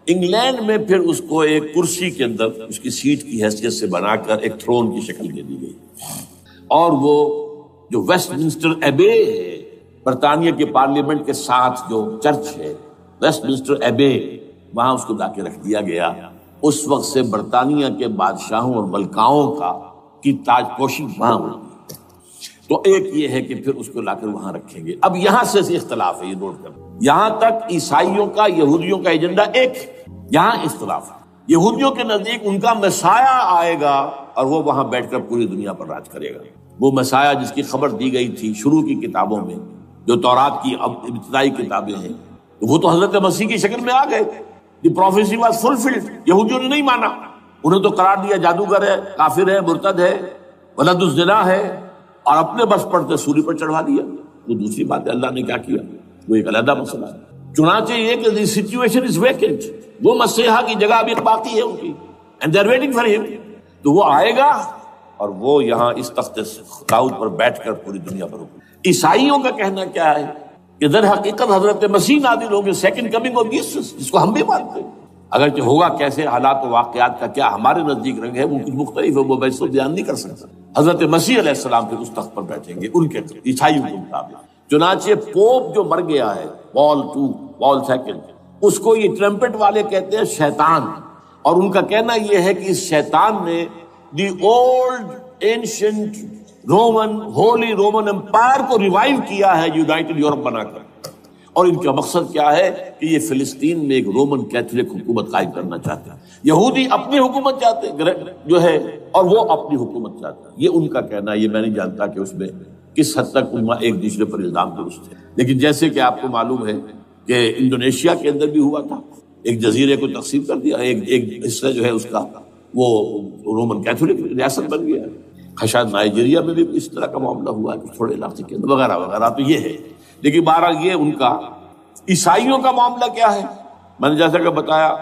انگلینڈ میں پھر اس کو ایک کرسی کے اندر اس کی سیٹ کی حیثیت سے بنا کر ایک تھرون کی شکل دے دی گئی، اور وہ جو ویسٹ منسٹر ایبے ہے، برطانیہ کے پارلیمنٹ کے ساتھ جو چرچ ہے ویسٹ منسٹر ایبے، وہاں اس کو لا کے رکھ دیا گیا۔ اس وقت سے برطانیہ کے بادشاہوں اور ملکاؤں کی تاج پوشی وہاں ہوئی۔ تو ایک یہ ہے کہ پھر اس کو لا کر وہاں رکھیں گے۔ اب یہاں سے اختلاف ہے، یہ نوٹ کریں، یہاں تک عیسائیوں کا یہودیوں کا ایجنڈا ایک، یہاں اختلاف ہے۔ یہودیوں کے نزدیک ان کا مسیح آئے گا اور وہ وہاں بیٹھ کر پوری دنیا پر راج کرے گا۔ وہ مسیح جس کی خبر دی گئی تھی شروع کی کتابوں میں، جو تورات کی ابتدائی کتابیں ہیں، وہ تو حضرت مسیح کی شکل میں آ گئے۔ دی پروفیسی واز فلفلڈ۔ یہودیوں نے نہیں مانا، انہیں تو قرار دیا جادوگر ہے، کافر ہے، مرتد ہے، ولد الزنا ہے، اور اپنے بس پڑتے سولی پر چڑھا دیا۔ وہ دوسری بات ہے، اللہ نے کیا کیا، وہ ایک علیحدہ مسئلہ ہے۔ چنانچہ یہ کہ دی سچویشن از ویکنٹ، وہ مسیحا کی جگہ ابھی باقی ہے ان کی، and they are waiting for ہم۔ تو وہ آئے گا اور وہ یہاں اس تخت داؤد پر بیٹھ کر پوری دنیا پر ہوگا۔ عیسائیوں کا کہنا کیا ہے کہ در حقیقت حضرت مسیح نازل ہوں گے، سیکنڈ کمنگ آف جیسس، جس کو ہم بھی مانتے ہیں۔ اگرچہ ہوگا کیسے، حالات و واقعات کا کیا ہمارے نزدیک رنگ ہے وہ کچھ مختلف ہے، وہ میں اس کو بیان نہیں کر سکتا۔ حضرت مسیح علیہ السلام پھر اس تخت پر بیٹھیں گے ان کے عیسائیوں کے مطابق۔ چنانچہ پوپ جو مر گیا ہے پال سیکنڈ، اس کو یہ ٹرمپٹ والے کہتے ہیں شیطان، اور ان کا کہنا یہ ہے کہ اس شیطان نے the old ancient Holy Roman Empire کو ریوائیو کیا ہے یونائٹڈ یورپ بنا کر، اور ان کا مقصد کیا ہے کہ یہ فلسطین میں ایک رومن کیتھولک حکومت قائم کرنا چاہتے ہیں۔ یہودی اپنی حکومت چاہتے ہیں جو ہے، اور وہ اپنی حکومت چاہتے ہیں، یہ ان کا کہنا ہے۔ یہ میں نہیں جانتا کہ اس میں کس حد تک علماء ایک دوسرے پر الزام درست ہے، لیکن جیسے کہ آپ کو معلوم ہے کہ انڈونیشیا کے اندر بھی ہوا تھا، ایک جزیرے کو تقسیم کر دیا، ایک حصہ جو ہے اس کا وہ رومن کیتھولک ریاست بن گیا ہے۔ شاید نائجیریا میں بھی اس طرح کا معاملہ ہوا ہے تھوڑے علاقے کے اندر، وغیرہ وغیرہ۔ تو یہ ہے، لیکن بہرحال یہ ان کا۔ عیسائیوں کا معاملہ کیا ہے؟ میں نے جیسا کہ بتایا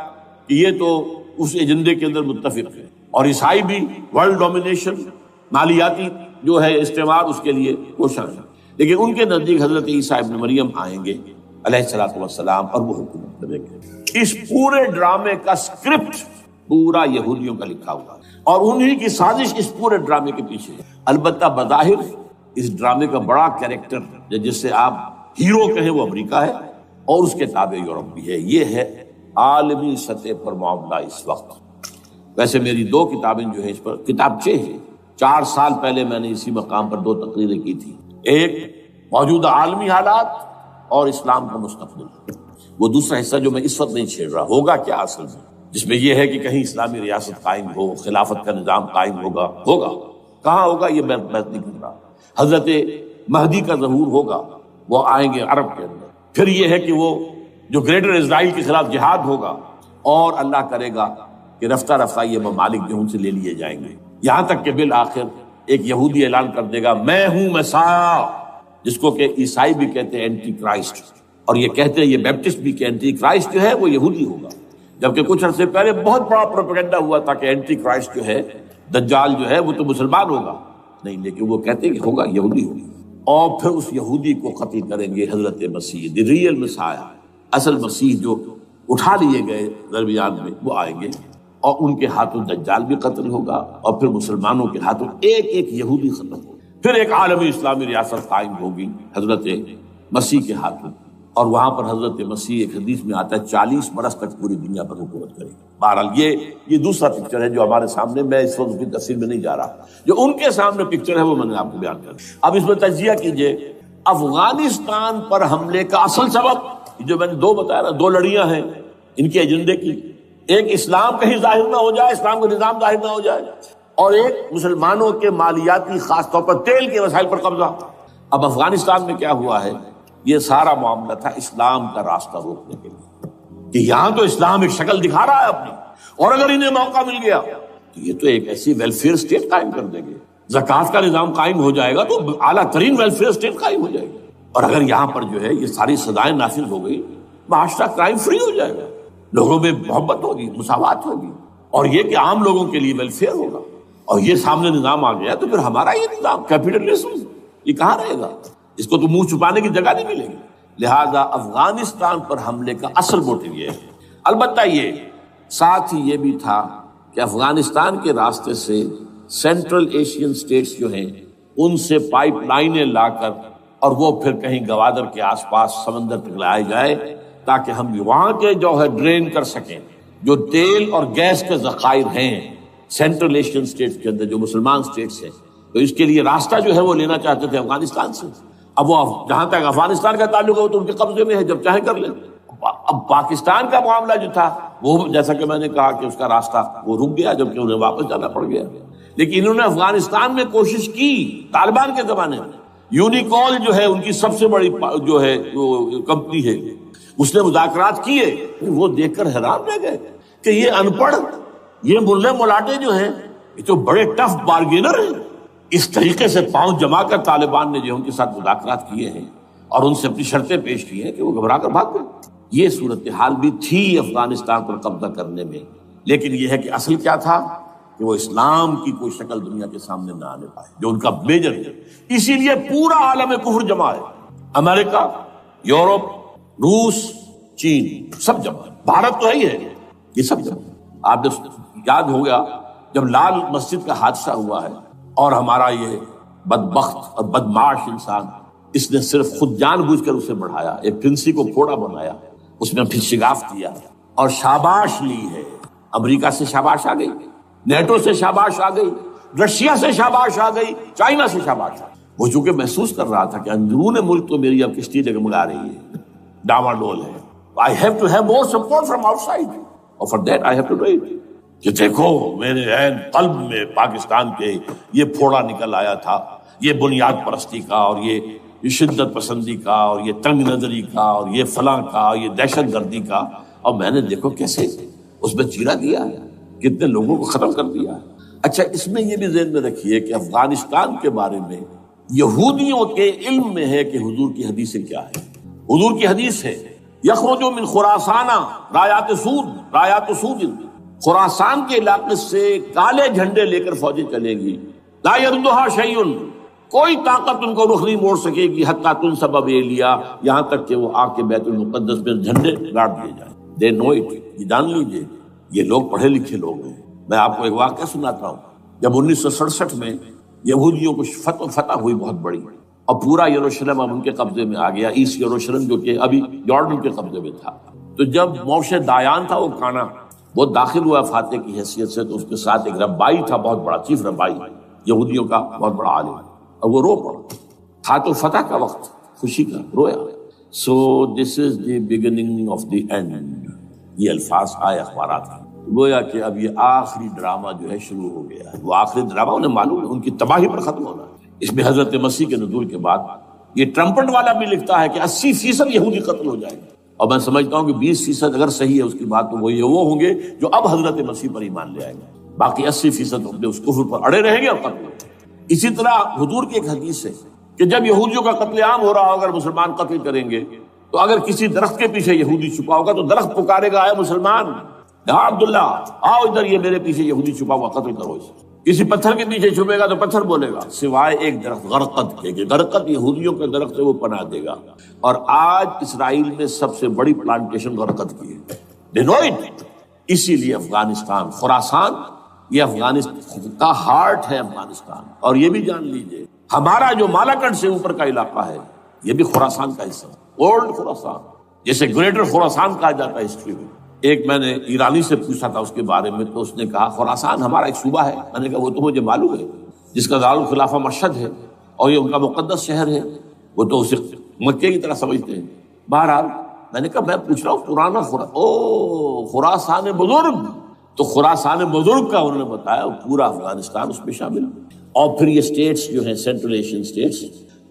کہ یہ تو اس ایجنڈے کے اندر متفق ہے، اور عیسائی بھی ورلڈ ڈومینیشن، مالیاتی جو ہے استعمار، اس کے لیے کوشاں ہے، لیکن ان کے نزدیک حضرت عیسیٰ ابن مریم آئیں گے علیہ الصلوۃ والسلام، اور وہ حکومت کریں گے۔ اس پورے ڈرامے کا اسکرپٹ پورا یہودیوں کا لکھا ہوا ہے، اور انہی کی سازش اس پورے ڈرامے کے پیچھے ہے۔ البتہ بظاہر اس ڈرامے کا بڑا کیریکٹر جس سے آپ ہیرو کہیں وہ امریکہ ہے، اور اس کے تابع یورپ بھی ہے۔ یہ ہے عالمی سطح پر معاملہ اس وقت۔ ویسے میری 2 کتابیں جو ہیں اس پر کتابچے ہیں، 4 سال پہلے میں نے اسی مقام پر 2 تقریریں کی تھی، ایک موجودہ عالمی حالات اور اسلام کا مستقبل، وہ دوسرا حصہ جو میں اس وقت نہیں چھیڑ رہا، ہوگا کیا اصل میں، جس میں یہ ہے کہ کہیں اسلامی ریاست قائم ہو، خلافت کا نظام قائم ہوگا کہاں ہوگا یہ میں بات نہیں کر رہا۔ حضرت مہدی کا ظہور ہوگا، وہ آئیں گے عرب کے اندر۔ پھر یہ ہے کہ وہ جو گریٹر اسرائیل کے خلاف جہاد ہوگا، اور اللہ کرے گا کہ رفتہ رفتہ یہ ممالک جو ان سے لے لیے جائیں گے، یہاں تک کہ بالآخر ایک یہودی اعلان کر دے گا میں ہوں مسیح، جس کو کہ عیسائی بھی کہتے ہیں اینٹی کرائسٹ، اور یہ کہتے ہیں یہ بیپٹسٹ بھی کہ اینٹی کرائسٹ جو ہے وہ یہودی ہوگا، جبکہ کچھ عرصے پہلے بہت بڑا پروپیگنڈا ہوا تھا کہ اینٹی کرائسٹ جو ہے، دجال جو ہے وہ تو مسلمان ہوگا، نہیں، لیکن وہ کہتے ہیں کہ ہوگا یہودی ہوگی، اور پھر اس یہودی کو قتل کریں گے حضرت مسیح، دی ریئل مسیح، اصل مسیح جو اٹھا لیے گئے درمیان میں، وہ آئیں گے، اور ان کے ہاتھوں دجال بھی قتل ہوگا، اور پھر مسلمانوں کے ہاتھوں ایک ایک یہودی ختم ہوگا، پھر ایک عالمی اسلامی ریاست قائم ہوگی حضرت مسیح کے ہاتھوں، اور وہاں پر حضرت مسیح ایک حدیث میں آتا ہے 40 برس تک پوری دنیا پر حکومت کرے گا۔ بہرحال یہ دوسرا پکچر ہے جو ہمارے سامنے، میں اس وقت کی تفصیل میں نہیں جا رہا، جو ان کے سامنے پکچر ہے وہ میں نے آپ کو بیان کر دیا۔ اب اس میں تجزیہ کیجئے افغانستان پر حملے کا اصل سبب، جو میں نے 2 بتایا نا، 2 لڑیاں ہیں ان کے ایجنڈے کی، ایک اسلام کہیں ظاہر نہ ہو جائے، اسلام کا نظام ظاہر نہ ہو جائے، اور ایک مسلمانوں کے مالیاتی خاص طور پر تیل کے وسائل پر قبضہ۔ اب افغانستان میں کیا ہوا ہے، یہ سارا معاملہ تھا اسلام کا راستہ روکنے کے لیے، کہ یہاں تو اسلام ایک شکل دکھا رہا ہے اپنی، اور اگر انہیں موقع مل گیا تو یہ تو ایک ایسی ویلفیئر اسٹیٹ قائم کر دیں گے، زکوٰۃ کا نظام قائم ہو جائے گا تو اعلیٰ ترین ویلفیئر اسٹیٹ قائم ہو جائے گی، اور اگر یہاں پر جو ہے یہ ساری سزائیں نافذ ہو گئی، معاشرہ کرائم فری ہو جائے گا، لوگوں میں محبت ہوگی، مساوات ہوگی، اور یہ کہ عام لوگوں کے لیے ویلفیئر ہوگا، اور یہ سامنے نظام آ گیا تو پھر ہمارا یہ نظام کیپیٹلزم یہ کہاں رہے گا، اس کو تو منہ چھپانے کی جگہ نہیں ملے گی۔ لہذا افغانستان پر حملے کا اصل موٹیو یہ ہے۔ البتہ یہ ساتھ ہی یہ بھی تھا کہ افغانستان کے راستے سے سینٹرل ایشین سٹیٹس جو ہیں ان سے پائپ لائنیں لا کر، اور وہ پھر کہیں گوادر کے آس پاس سمندر تک لائے جائے، تاکہ ہم وہاں کے جو ہے ڈرین کر سکیں جو تیل اور گیس کے ذخائر ہیں سینٹرل ایشین سٹیٹس کے اندر، جو مسلمان سٹیٹس ہیں، تو اس کے لیے راستہ جو ہے وہ لینا چاہتے تھے افغانستان سے۔ اب وہ جہاں تک افغانستان کا تعلق ہے وہ تو ان کے قبضے میں ہے، جب چاہیں کر لیں۔ اب پاکستان کا معاملہ جو تھا وہ جیسا کہ میں نے کہا کہ اس کا راستہ وہ رک گیا، جبکہ انہیں واپس جانا پڑ گیا، لیکن انہوں نے افغانستان میں کوشش کی طالبان کے زمانے میں۔ یونیکول جو ہے ان کی سب سے بڑی جو ہے کمپنی ہے، اس نے مذاکرات کیے، وہ دیکھ کر حیران رہ گئے کہ یہ ان پڑھ، یہ ملے ملاٹے جو ہیں یہ تو بڑے ٹف بارگینر ہیں۔ اس طریقے سے پاؤں جما کر طالبان نے جو ان کے ساتھ مذاکرات کیے ہیں اور ان سے اپنی شرطیں پیش کی ہیں کہ وہ گھبرا کر بھاگ گئے۔ یہ صورتحال بھی تھی افغانستان پر قبضہ کرنے میں، لیکن یہ ہے کہ اصل کیا تھا کہ وہ اسلام کی کوئی شکل دنیا کے سامنے نہ آنے پائے، جو ان کا میجر ہے۔ اسی لیے پورا عالم کفر جمع ہے، امریکہ، یورپ، روس، چین، سب جمع ہے۔ بھارت تو ہے ہی ہے، یہ سب جب آپ نے یاد ہوگا جب لال مسجد کا حادثہ ہوا ہے اور ہمارا یہ بدبخت اور بدمعاش انسان اس نے صرف خود جان بوجھ کر اسے بڑھایا، ایک پھنسی کو پھوڑا بنایا، اس میں پھر شگاف دیا اور شاباش لی ہے۔ امریکہ سے شاباش آ گئی، نیٹو سے شاباش آ گئی، رشیا سے شاباش آ گئی، چائنا سے شاباش آ گئی۔ وہ چونکہ محسوس کر رہا تھا کہ اندرون ملک تو میری اب کشتی ڈگمگا رہی ہے، ڈاواڈول ہے، I have to have more support from outside اور for that I have to do it۔ کہ دیکھو میرے عین قلب میں پاکستان کے یہ پھوڑا نکل آیا تھا، یہ بنیاد پرستی کا اور یہ شدت پسندی کا اور یہ تنگ نظری کا اور یہ فلاں کا، یہ دہشت گردی کا، اور میں نے دیکھو کیسے اس میں چیرا دیا ہے، کتنے لوگوں کو ختم کر دیا ہے۔ اچھا، اس میں یہ بھی ذہن میں رکھیے کہ افغانستان کے بارے میں یہودیوں کے علم میں ہے کہ حضور کی حدیث کیا ہے۔ حضور کی حدیث ہے یخرج من خراسان رایات سود، خراسان کے علاقے سے کالے جھنڈے لے کر فوجیں چلیں گی، لا يردها شیء، کوئی طاقت ان کو رخ نہیں موڑ سکے گی، حتیٰ تنصب ایلیا، یہاں تک کہ وہ آ کے بیت المقدس میں جھنڈے گاڑ دیے جائیں۔ دے نو اٹ، یہ جان لیجیے یہ لوگ پڑھے لکھے لوگ ہیں۔ میں آپ کو ایک واقعہ سناتا ہوں۔ جب 1967 میں یہودیوں کو فتح ہوئی بہت بڑی، اور پورا یروشلم اب ان کے قبضے میں آ گیا، ایسٹ یروشلم جو کہ ابھی جارڈن کے قبضے میں تھا، تو جب موشے دایان تھا وہ کانا، وہ داخل ہوا فاتح کی حیثیت سے، تو اس کے ساتھ ایک ربائی تھا بہت بڑا، چیف ربائی یہودیوں کا بہت بڑا عالم، اور وہ رو پڑا تھا، تو فتح کا وقت، خوشی کا، رویا۔ So this is the beginning of the end, یہ الفاظ آئے اخبارات میں، گویا کہ اب یہ آخری ڈرامہ جو ہے شروع ہو گیا ہے۔ وہ آخری ڈرامہ انہیں معلوم ہے ان کی تباہی پر ختم ہونا ہے۔ اس میں حضرت مسیح کے نزول کے بعد یہ ٹرمپٹ والا بھی لکھتا ہے کہ 80% یہودی قتل ہو جائیں گے، اور میں سمجھتا ہوں کہ 20% اگر صحیح ہے اس کی بات، تو وہ ہوں گے جو اب حضرت مسیح پر ایمان لے آئیں گے، باقی 80% اپنے اس کفر پر اڑے رہیں گے اور قتل ہوں گے۔ اسی طرح حضور کی ایک حدیث ہے کہ جب یہودیوں کا قتل عام ہو رہا ہو، اگر مسلمان قتل کریں گے تو اگر کسی درخت کے پیچھے یہودی چھپا ہوگا تو درخت پکارے گا، اے مسلمان، یا عبداللہ آؤ ادھر، یہ میرے پیچھے یہودی چھپا ہوا، قتل کرو اسے۔ کسی پتھر کے پیچھے چھپے گا تو پتھر بولے گا، سوائے ایک درخت غرقد کے، کہ غرقد یہودیوں کے درخت سے وہ پناہ دے گا۔ اور آج اسرائیل میں سب سے بڑی پلانٹیشن غرقد کی ہے، دے نو اٹ۔ اسی لیے افغانستان، خراسان، یہ افغانستان کا ہارٹ ہے افغانستان۔ اور یہ بھی جان لیجئے ہمارا جو مالاکنڈ سے اوپر کا علاقہ ہے یہ بھی خراسان کا حصہ ہے، اولڈ خراسان، جیسے گریٹر خراسان کہا جاتا ہے ہسٹری میں۔ ایک میں نے ایرانی سے پوچھا تھا اس کے بارے میں، تو اس نے کہا خراسان ہمارا ایک صوبہ ہے۔ میں نے کہا وہ تو مجھے معلوم ہے، جس کا دارالخلافہ مشہد ہے اور یہ ان کا مقدس شہر ہے، وہ تو اسے مکے کی طرح سمجھتے ہیں۔ بہرحال میں نے کہا میں پوچھ رہا ہوں پرانا خراسان بزرگ، تو خراسان بزرگ کا انہوں نے بتایا پورا افغانستان اس میں شامل ہے۔ اور پھر یہ اسٹیٹس جو ہیں سینٹرل ایشین اسٹیٹس،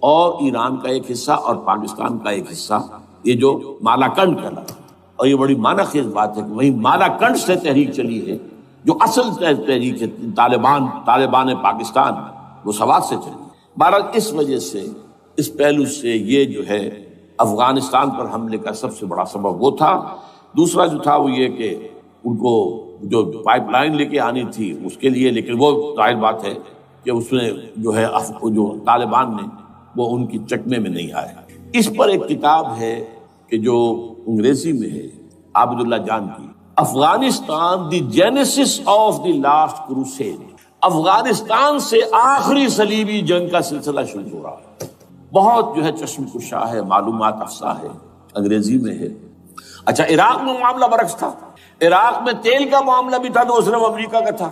اور ایران کا ایک حصہ اور پاکستان کا ایک حصہ، یہ جو مالاکنڈ کا لگا۔ اور یہ بڑی معنی خیز بات ہے کہ وہیں مالاکنڈ سے تحریک چلی ہے، جو اصل تحریک ہے طالبان پاکستان، وہ سوات سے چلی۔ بہرحال اس وجہ سے، اس پہلو سے یہ جو ہے افغانستان پر حملے کا سب سے بڑا سبب وہ تھا۔ دوسرا جو تھا وہ یہ کہ ان کو جو پائپ لائن لے کے آنی تھی اس کے لیے، لیکن وہ ظاہر بات ہے کہ اس میں جو ہے جو طالبان نے وہ ان کی چکمے میں نہیں آئے۔ اس پر ایک کتاب ہے کہ جو انگریزی میں ہے عابد اللہ جان کی، Afghanistan the genesis of the last crusade, Afghanistan سے آخری صلیبی جنگ کا سلسلہ شروع ہو رہا ہے۔ بہت جو ہے چشم کشا ہے، معلومات افزا ہے، انگریزی میں ہے۔ اچھا، عراق میں معاملہ برعکس تھا۔ عراق میں تیل کا معاملہ بھی تھا تو وہ صرف امریکہ کا تھا۔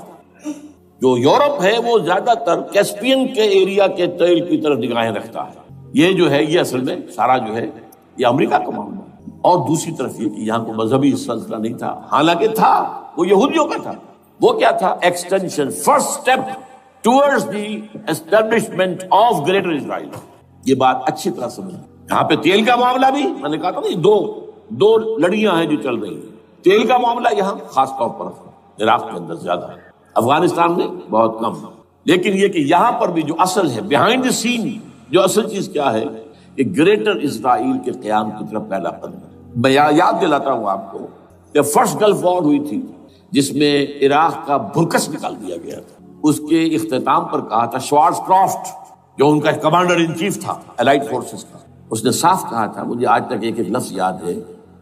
جو یورپ ہے وہ زیادہ تر کیسپین کے ایریا کے تیل کی طرف نگاہیں رکھتا ہے، یہ جو ہے یہ اصل میں سارا جو ہے یہ امریکہ کا معاملہ ہے۔ اور دوسری طرف یہ کہ یہاں کو مذہبی سلسلہ نہیں تھا، حالانکہ تھا، وہ یہودیوں کا تھا۔ وہ کیا تھا؟ Extension, first step towards the establishment of greater Israel. یہ بات اچھی طرح سمجھ۔ یہاں پہ تیل کا معاملہ بھی میں نے کہا تھا نہیں، دو لڑیاں ہیں جو چل رہی ہیں۔ تیل کا معاملہ یہاں خاص طور پر عراق کے اندر زیادہ ہے، افغانستان میں بہت کم۔ لیکن یہ کہ یہاں پر بھی جو اصل ہے بیہائنڈ دی سین، جو اصل چیز کیا ہے کہ گریٹر اسرائیل کے قیام کی طرف پہلا قدم ہے۔ میں یاد دلاتا ہوں آپ کو کہ فرسٹ گلف وار ہوئی تھی جس میں عراق کا بھرکس نکال دیا گیا تھا، اس کے اختتام پر کہا تھا شوارٹز کرافٹ جو ان کا کمانڈر ان چیف تھا الائڈ فورسز کا، اس نے صاف کہا تھا، مجھے آج تک ایک لفظ یاد ہے،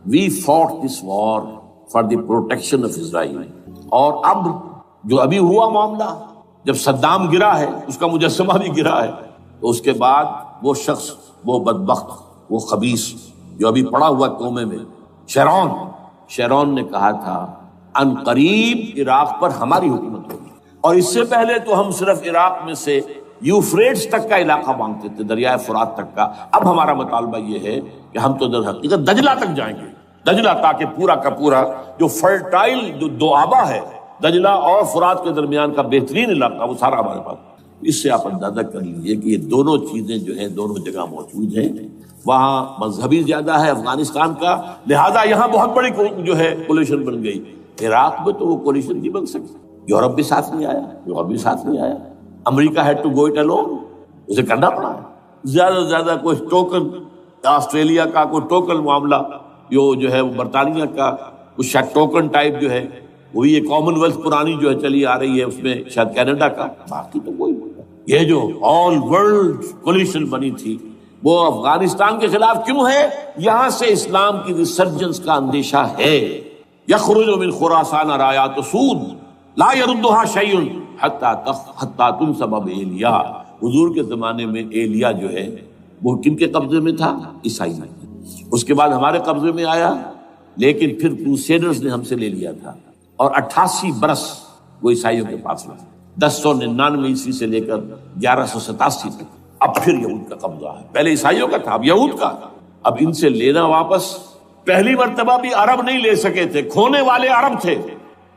we fought this war for the protection of Israel. اور اب جو ابھی ہوا معاملہ، جب صدام گرا ہے، اس کا مجسمہ بھی گرا ہے، تو اس کے بعد وہ شخص، وہ بدبخت، وہ خبیث جو ابھی پڑا ہوا کومے میں، شیرون نے کہا تھا ان قریب عراق پر ہماری حکومت ہوگی. اور اس سے پہلے تو ہم صرف عراق میں سے یوفریٹس تک کا علاقہ مانگتے تھے، دریائے فرات تک کا. اب ہمارا مطالبہ یہ ہے کہ ہم تو در حقیقت دجلہ تک جائیں گے، دجلہ، تاکہ پورا کا پورا جو فرٹائل جو دو آبا ہے دجلہ اور فرات کے درمیان کا بہترین علاقہ، وہ سارا ہمارے پاس. اس سے آپ اندازہ کر لیجیے کہ یہ دونوں چیزیں جو ہیں دونوں جگہ موجود ہیں. وہاں مذہبی زیادہ ہے افغانستان کا، لہذا یہاں بہت بڑی جو ہے کولیشن بن گئی. عراق میں تو وہ کولیشن نہیں بن سکتی. یورپ بھی ساتھ نہیں آیا، یورپ بھی ساتھ نہیں آیا. امریکہ had to go it alone, اسے کرنا پڑا. زیادہ سے زیادہ کوئی ٹوکن آسٹریلیا کا، کوئی ٹوکن معاملہ جو ہے وہ برطانیہ کا، کچھ شاید ٹوکن ٹائپ جو ہے وہی یہ کامن ویلتھ پرانی جو ہے چلی آ رہی ہے، اس میں شاید کینیڈا کا. باقی تو کوئی. یہ جو آل ورلڈ کولیشن بنی تھی وہ افغانستان کے خلاف کیوں ہے؟ یہاں سے اسلام کی ریسرجنس کا اندیشہ ہے. یخرج من خراسان رایات سود لا يردها شیء حتی تنصب بایلیا. حضور کے زمانے میں ایلیا جو ہے وہ کن کے قبضے میں تھا؟ عیسائی. اس کے بعد ہمارے قبضے میں آیا، لیکن پھر کروسیڈرز نے ہم سے لے لیا تھا، اور 88 برس وہ عیسائیوں کے پاس رہا، 1099 عیسوی سے لے کر 1187 تک. اب پھر یہود کا قبضہ ہے. پہلے عیسائیوں کا تھا، اب یہود کا. اب ان سے لینا واپس، پہلی مرتبہ بھی عرب نہیں لے سکے تھے، کھونے والے عرب تھے،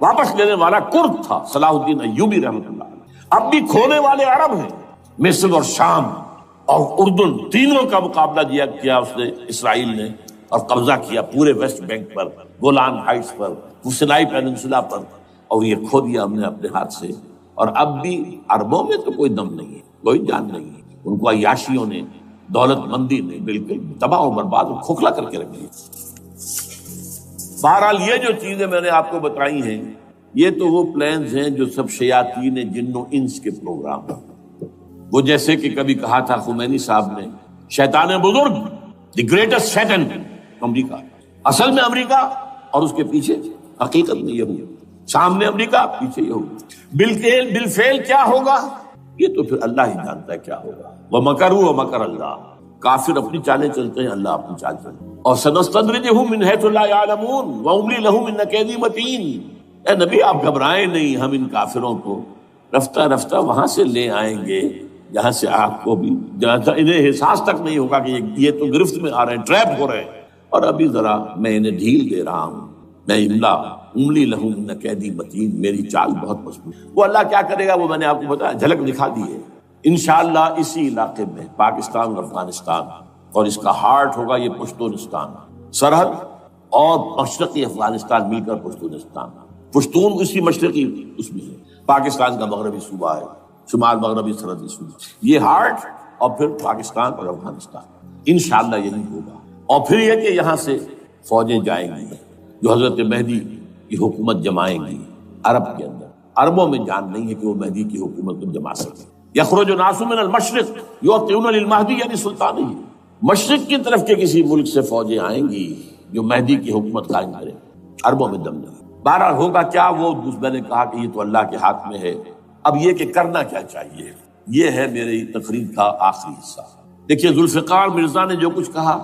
واپس لینے والا کرد تھا صلاح الدین ایوبی رحمۃ اللہ علیہ. اب بھی کھونے والے عرب ہیں. مصر اور شام اور اردن تینوں کا مقابلہ کیا اس نے، اسرائیل نے، اور قبضہ کیا پورے ویسٹ بینک پر، گولان ہائٹس پر، سینائی پیننسولا پر، اور یہ کھو دیا ہم نے اپنے ہاتھ سے. اور اب بھی عربوں میں تو کوئی دم نہیں ہے، کوئی جان نہیں ہے. ان کو عیاشیوں نے، دولت مندی نے بالکل تباہ و برباد اور کھوکھلا کر کے رکھ دیا. بہرحال یہ جو چیزیں میں نے آپ کو بتائی ہیں، یہ تو وہ پلانز ہیں جو سب شیاطین جن و انس کے پروگرام ہیں. وہ جیسے کہ کبھی کہا تھا خمینی صاحب نے، شیطان بزرگ، دی گریٹسٹ شیطن، امریکہ. اصل میں امریکہ، اور اس کے پیچھے حقیقت میں یہود. سامنے امریکہ، پیچھے یہود. بالفعل کیا ہوگا یہ تو پھر اللہ ہی جانتا ہے کیا ہوگا. وَمَكَرُوا وَمَكَرَ اللَّهُ. کافر اپنی چالیں چلتے ہیں، اللہ اپنی چال چلتے ہیں. اور سَنَسْتَدْرِجُهُم مِّنْ حَيْثُ لَا يَعْلَمُونَ وَأُمْلِي لَهُمْ إِنَّ كَيْدِي مَتِينٌ. اے نبی آپ گھبرائیں نہیں، ہم ان کافروں کو رفتہ رفتہ وہاں سے لے آئیں گے جہاں سے آپ کو بھی، جہاں سے انہیں احساس تک نہیں ہوگا کہ یہ تو گرفت میں آ رہے ہیں، ٹریپ ہو رہے ہیں. اور ابھی ذرا میں انہیں ڈھیل دے رہا ہوں. میں املی لہم ان قیدی متین، میری چال بہت مضبوط. وہ اللہ کیا کرے گا وہ میں نے آپ کو بتایا، جھلک دکھا دی ہے. انشاءاللہ اسی علاقے میں پاکستان اور افغانستان، اور اس کا ہارٹ ہوگا یہ پشتونستان، سرحد اور مشرقی افغانستان مل کر پشتونستان. پشتون اسی مشرقی اس میں ہے، پاکستان کا مغربی صوبہ ہے، شمال مغربی سرحدی صوبہ. یہ ہارٹ اور پھر پاکستان اور افغانستان انشاءاللہ یہی ہوگا. اور پھر یہ کہ یہاں سے فوجیں جائیں گی جو حضرت مہدی کی حکومت جمائیں گی عرب کے اندر. عربوں میں جان نہیں ہے کہ وہ مہدی کی حکومت کو جما سکے. یخرج الناس من المشرق یعطون للمہدی یعنی سلطانی. مشرق کی طرف کے کسی ملک سے فوجیں آئیں گی جو مہدی کی حکومت قائم کرے. عربوں میں دم نہیں. بہرحال ہوگا کیا وہ میں نے کہا کہ یہ تو اللہ کے ہاتھ میں ہے. اب یہ کہ کرنا کیا چاہیے، یہ ہے میری تقریر کا آخری حصہ. دیکھیے ذوالفقار مرزا نے جو کچھ کہا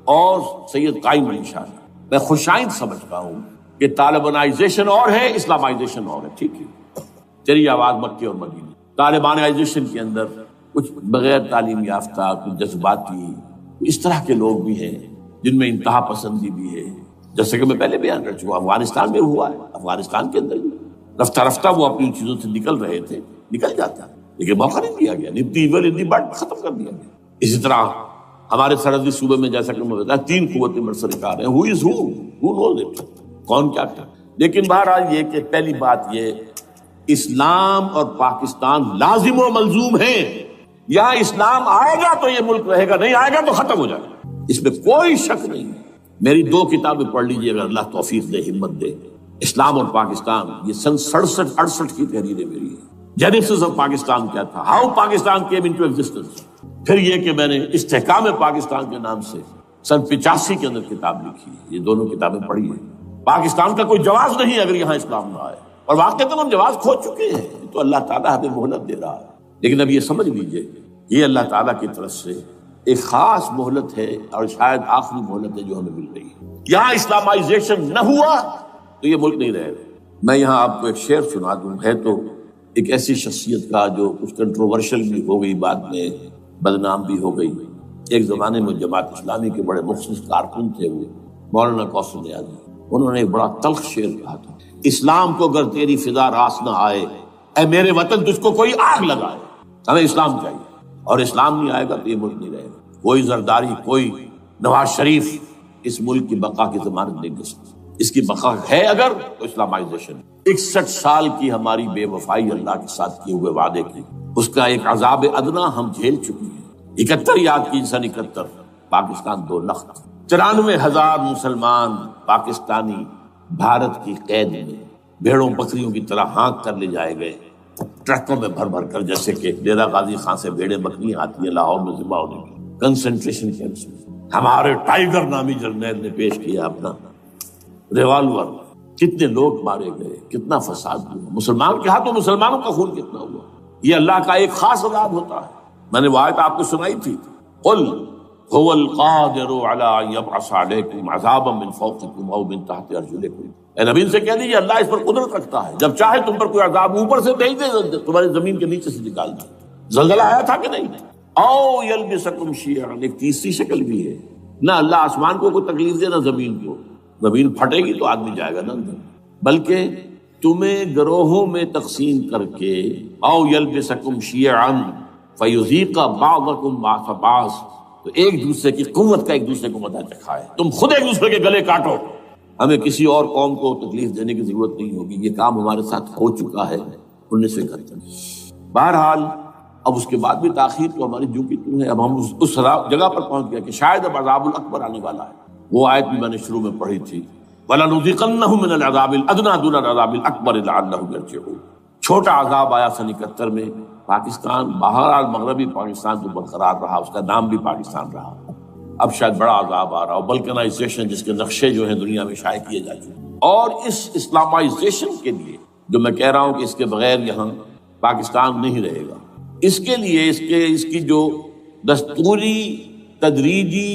اور سید قائم علی شاہ نے، میں خوشائند سمجھتا ہوں کہ طالبانائزیشن اور ہے، اسلامائزیشن اور ہے. ٹھیک ہے، چلیے آواز مکے اور مدینے. طالبانائزیشن کے اندر کچھ بغیر تعلیم یافتہ، کچھ جذباتی، اس طرح کے لوگ بھی ہیں جن میں انتہا پسندی بھی ہے، جیسے کہ میں پہلے بیان کر چکا. افغانستان میں ہوا ہے، افغانستان کے اندر رفتہ رفتہ وہ اپنی چیزوں سے نکل رہے تھے، نکل جاتا، لیکن موقع نہیں دیا گیا. ختم کر دیا گیا. اسی طرح ہمارے سرحدی صوبے میں جیسا کہ میں بتایا 3 قوتیں برسرکار ہیں. who knows it؟ کون کیا کرے. لیکن بہرحال یہ کہ پہلی بات یہ، اسلام اور پاکستان لازم و ملزوم ہیں. یہاں اسلام آئے گا تو یہ ملک رہے گا، نہیں آئے گا تو ختم ہو جائے گا، اس میں کوئی شک نہیں. میری 2 کتابیں پڑھ لیجیے اگر اللہ توفیق دے، ہمت دے. اسلام اور پاکستان، یہ سن 67-68 کی تحریریں میری ہیں. جینیسس آف پاکستان کیا تھا، how Pakistan came into existence. پھر یہ کہ میں نے استحکام پاکستان کے نام سے سن 85 کے اندر کتاب لکھی ہے. یہ دونوں کتابیں پڑھی ہیں. پاکستان کا کوئی جواز نہیں اگر یہاں اسلام نہ آئے، اور واقعتاً ہم جواز کھو چکے ہیں، تو اللہ تعالیٰ ہمیں مہلت دے رہا ہے۔ لیکن اب یہ سمجھ لیجئے یہ اللہ تعالیٰ کی طرف سے ایک خاص مہلت ہے، اور شاید آخری مہلت ہے جو ہمیں مل رہی ہے۔ یہاں اسلامائزیشن نہ ہوا تو یہ ملک نہیں رہے گا۔ میں یہاں آپ کو ایک شعر سنا دوں، ہے تو ایک ایسی شخصیت کا جو کچھ کنٹروورشل بھی ہو گئی، بعد میں بدنام بھی ہو گئی۔ ایک زمانے میں جماعت اسلامی کے بڑے مخلص کارکن تھے وہ مولانا کوثر نیازی، انہوں نے ایک بڑا تلخ شعر کہا تھا، اسلام کو اگر تیری فضا راس نہ آئے، اے میرے وطن تجھ کو کوئی آگ لگائے۔ ہمیں اسلام چاہیے، اور اسلام نہیں آئے گا تو یہ ملک نہیں رہے گا۔ کوئی زرداری، کوئی نواز شریف اس ملک کی بقا کی ضمانت نہیں دے سکتا۔ اس کی بقا ہے اگر تو اسلامائزیشن۔ 61 سال کی ہماری بے وفائی اللہ کے ساتھ کیے ہوئے وعدے کی، اس کا ایک عذاب ادنا ہم جھیل چکے ہیں۔ 71 یاد کی، سن 71 پاکستان 2 لخت، 94,000 مسلمان پاکستانی بھارت کی قید میں بھیڑوں بکریوں کی طرح ہانک کر لے جائے گئے، ٹرکوں میں بھر بھر کر، جیسے کہ ڈیرہ غازی خان سے بھیڑیں بکریاں آتی ہیں لاہور میں ذبح ہونے کی۔ کنسنٹریشن کیمپس میں ہمارے ٹائیگر نامی جرنیل نے پیش کیا اپنا ریوالور، کتنے لوگ مارے گئے، کتنا فساد ہوا، مسلمان کے ہاتھوں مسلمانوں کا خون کتنا ہوا۔ یہ اللہ کا ایک خاص عذاب ہوتا ہے۔ میں نے وہ آیت آپ کو سنائی تھی، قل هو القادر على ان يبعث عليكم عذابا من فوقكم او من تحت ارجلكم۔ اے نبی سے کہہ دیجیے اللہ اس پر قدرت رکھتا ہے، جب چاہے تم پر کوئی عذاب اوپر سے بھیج دے، تمہاری زمین کے نیچے سے نکال دے۔ زلزلہ آیا تھا کہ نہیں؟ او یلبسکم شیعا، ایک تیسری شکل بھی ہے، نہ اللہ آسمان کو کوئی تکلیف دے نہ زمین کو، زمین پھٹے گی تو آدمی جائے گا نا اندر، بلکہ تمہیں گروہوں میں تقسیم کر کے، او یلبسکم شیعا فیذیق بعضکم بعض بعض، تو ایک دوسرے کی قوت کا ایک دوسرے کو مزہ چکھائے، تم خود ایک دوسرے کے گلے کاٹو۔ ہمیں کسی اور قوم کو تکلیف دینے کی ضرورت نہیں ہوگی، یہ کام ہمارے ساتھ ہو چکا ہے 1971۔ بہرحال اب اس کے بعد بھی تاخیر تو ہماری جو کی تو ہے، اب ہم اس جگہ پر پہنچ گیا کہ شاید اب عذاب الاکبر آنے والا ہے۔ وہ آیت بھی میں نے شروع میں پڑھی تھی، وَلَنُذِيقَنَّهُم مِّنَ الْعَذَابِ الْأَدْنَىٰ دُونَ الْعَذَابِ الْأَكْبَرِ لَعَلَّهُمْ يَرْجِعُونَ۔ چھوٹا عذاب آیا سن 71 میں، پاکستان بہرحال مغربی پاکستان تو برقرار رہا، اس کا نام بھی پاکستان رہا۔ اب شاید بڑا عذاب آ رہا ہو، بلکنائزیشن جس کے نقشے جو ہیں دنیا میں شائع کیے جا چکے، اور اس اسلامائزیشن کے لیے جو میں کہہ رہا ہوں کہ اس کے بغیر یہاں پاکستان نہیں رہے گا، اس کے لیے اس کی جو دستوری، تدریجی،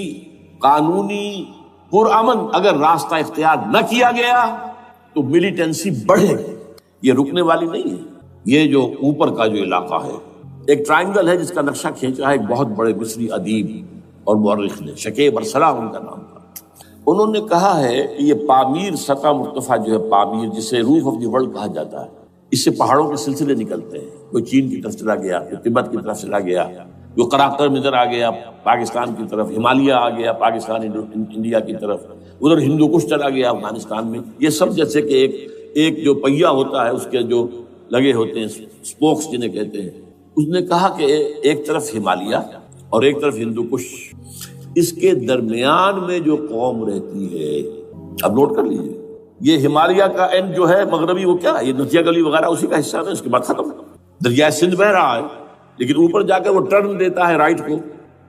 قانونی، پرامن اگر راستہ اختیار نہ کیا گیا تو ملیٹنسی بڑھے گی، یہ رکنے والی نہیں ہے۔ یہ جو اوپر کا جو علاقہ ہے، ایک ٹرائنگل ہے جس کا نقشہ کھینچا ہے ایک بہت بڑے مصری ادیب اور مورخ نے، شکیب ارسلان ان کا نام تھا۔ انہوں نے کہا ہے کہ یہ پامیر سطح مرتفع جو ہے، پامیر جسے روف آف دی ورلڈ کہا جاتا ہے، اس سے پہاڑوں کے سلسلے نکلتے ہیں، کوئی چین کی طرف چلا گیا، کوئی تبت کی طرف چلا گیا، جو قراقرم ادھر آ گیا پاکستان کی طرف، ہمالیہ آ گیا پاکستان انڈیا کی طرف، ادھر ہندو کش چلا گیا افغانستان میں۔ یہ سب جیسے کہ ایک جو پہیا ہوتا ہے، اس کے جو لگے ہوتے ہیں سپوکس جنہیں کہتے ہیں۔ اس نے کہا کہ ایک طرف ہمالیہ اور ایک طرف ہندو کش، اس کے درمیان میں جو قوم رہتی ہے، اب نوٹ کر لیجیے، یہ ہمالیہ کا اینڈ جو ہے مغربی، وہ کیا ہے، یہ نتیا گلی وغیرہ اسی کا حصہ ہے، اس کے بعد ختم۔ دریائے سندھ بہ رہا ہے، لیکن اوپر جا کر وہ ٹرن دیتا ہے رائٹ کو،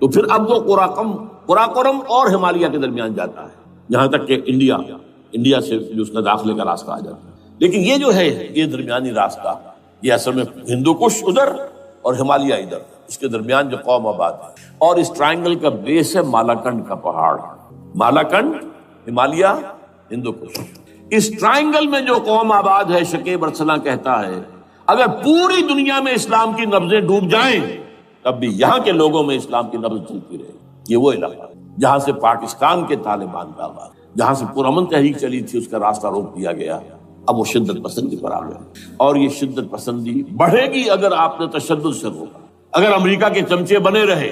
تو پھر اب وہ قراقرم اور ہمالیہ کے درمیان جاتا ہے، یہاں تک کہ انڈیا سے جو اس کا داخلے کا راستہ آ جاتا ہے۔ لیکن یہ جو ہے یہ درمیانی راستہ، یہ اصل میں ہندو کش ادھر اور ہمالیہ ادھر، اس کے درمیان جو قوم آباد ہے، اور اس ٹرائنگل کا بیس ہے مالاکنڈ کا پہاڑ، مالاکنڈ، ہمالیہ، ہندو کش۔ اس ٹرائنگل میں جو قوم آباد ہے، شکیب ارسلان کہتا ہے اگر پوری دنیا میں اسلام کی نبضیں ڈوب جائیں تب بھی یہاں کے لوگوں میں اسلام کی نبض چلتی رہے۔ یہ وہ علاقہ جہاں سے پاکستان کے طالبان کا آغاز، جہاں سے پرامن تحریک چلی تھی، اس کا راستہ روک دیا گیا۔ اب وہ شدت پسندی پر آ گئے، اور یہ شدت پسندی بڑھے گی اگر آپ نے تشدد سے روکا، اگر امریکہ کے چمچے بنے رہے،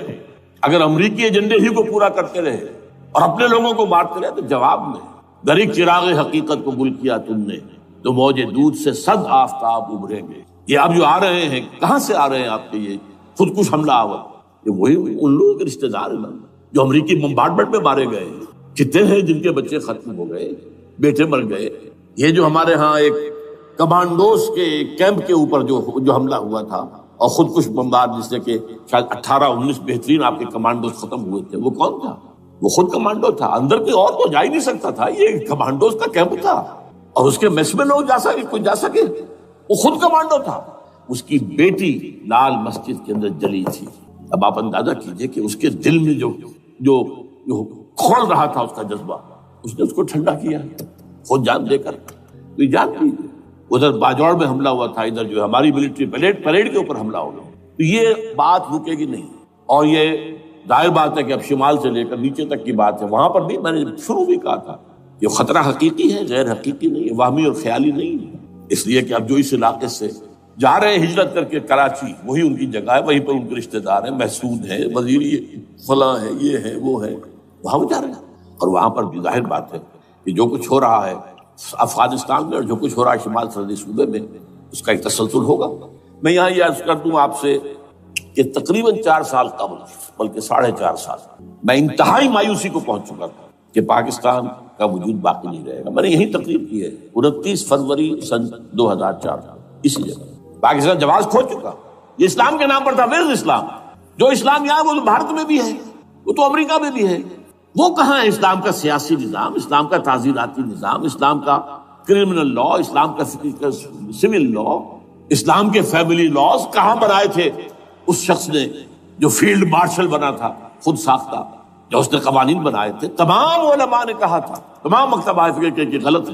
اگر امریکی ایجنڈے ہی کو پورا کرتے رہے اور اپنے لوگوں کو مارتے رہے، تو جواب میں دریک چراغ حقیقت کو گل کیا تم نے، تو موج دودھ سے صد آفتاب ابھریں گے۔ یہ اب جو آ رہے ہیں، کہاں سے آ رہے ہیں آپ کے یہ خودکش حملہ آور؟ یہ وہی ان لوگوں کے رشتہ دار ہیں جو امریکی بمبارڈمنٹ میں مارے گئے، کتنے ہیں جن کے بچے ختم ہو گئے، بیٹے مر گئے۔ یہ جو ہمارے ہاں ایک کمانڈوز کے کیمپ کے اوپر جو حملہ ہوا تھا اور خودکش بمبار، جس سے کہ شاید 18-19 بہترین آپ کے کمانڈوز ختم ہوئے تھے، وہ کون تھا؟ وہ خود کمانڈو تھا، اندر کوئی اور تو جا ہی نہیں سکتا تھا، یہ کمانڈوز کا کیمپ تھا اور اس کے میس میں لوگ کوئی جا سکے، وہ خود کمانڈو تھا۔ اس کی بیٹی لال مسجد کے اندر جلی تھی۔ اب آپ اندازہ کیجئے کہ اس کے دل میں جو کھول رہا تھا اس کا جذبہ، اس نے اس کو ٹھنڈا کیا خود جان دے کر۔ تو جان دیجیے ادھر باجوڑ میں حملہ ہوا تھا، ادھر جو ہماری ملٹری پریڈ کے اوپر حملہ ہو گیا، تو یہ بات رکے گی نہیں۔ اور یہ ظاہر بات ہے کہ اب شمال سے لے کر نیچے تک کی بات ہے، وہاں پر بھی میں نے شروع بھی کہا تھا یہ خطرہ حقیقی ہے، غیر حقیقی نہیں ہے، وہمی اور خیالی نہیں ہے۔ اس لیے کہ اب جو اس علاقے سے جا رہے ہیں ہجرت کر کے کراچی، وہی ان کی جگہ ہے، وہیں پر ان کے رشتہ دار ہیں، محسود ہے، وزیر فلاں ہے، یہ ہے وہ ہے، وہاں وہ جا رہے ہیں۔ اور وہاں پر بھی ظاہر بات ہے کہ جو کچھ ہو رہا ہے افغانستان میں اور جو کچھ ہو رہا ہے شمال سرحدی صوبے میں، اس کا ایک تسلسل ہوگا۔ میں یہاں یہ عرض کر دوں آپ سے کہ تقریباً 4 سال قبل، بلکہ 4.5 سال، میں انتہائی مایوسی کو پہنچ چکا تھا کہ پاکستان کا وجود باقی نہیں رہے گا۔ میں نے یہی تقریر کی ہے 29 فروری سن 2004، اسی جگہ پاکستان جواز کھو چکا۔ یہ اسلام کے نام پر تھا، ویئر اسلام؟ جو اسلام یہاں وہ تو بھارت میں بھی ہے، وہ تو امریکہ میں بھی ہے، وہ کہاں ہے اسلام کا سیاسی نظام، اسلام کا تعزیراتی نظام، اسلام کا کرمنل لا، اسلام کا سول لا، اسلام کے فیملی لاز کہاں بنائے تھے اس شخص نے جو فیلڈ مارشل بنا تھا، خود ساختہ، جو اس نے قوانین بنائے تھے؟ تمام علماء نے کہا تھا، تمام مکتبہ فکر کہ غلط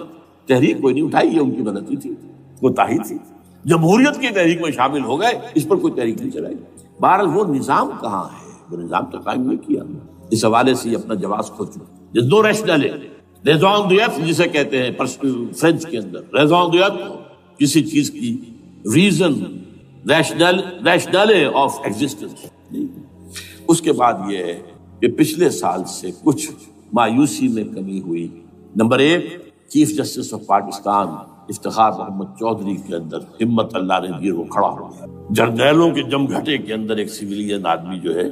تحریک کوئی نہیں اٹھائی، یہ ان کی غلطی تھی، کوتاہی تھی۔ جمہوریت کی تحریک میں شامل ہو گئے، اس پر کوئی تحریک نہیں چلائی۔ بہرحال وہ نظام کہاں ہے؟ وہ نظام تو قائم نہیں کیا۔ اس حوالے سے یہ اپنا جواز کھو چکا۔ نو ریشنل ریزون دیت جسے کہتے ہیں فرینچ کے اندر، ریزون دیت کسی چیز کی ریزن، ریشنل آف ایگزسٹنس۔ اس کے بعد یہ ہے کہ پچھلے سال سے کچھ مایوسی میں کمی ہوئی۔ Number 1، chief justice of Pakistan Iftikhar Muhammad Chaudhry کے اندر ہمت اللہ نے دی، وہ کھڑا ہو گیا۔ جرنیلوں کے جم گھٹے کے اندر ایک سویلین آدمی جو ہے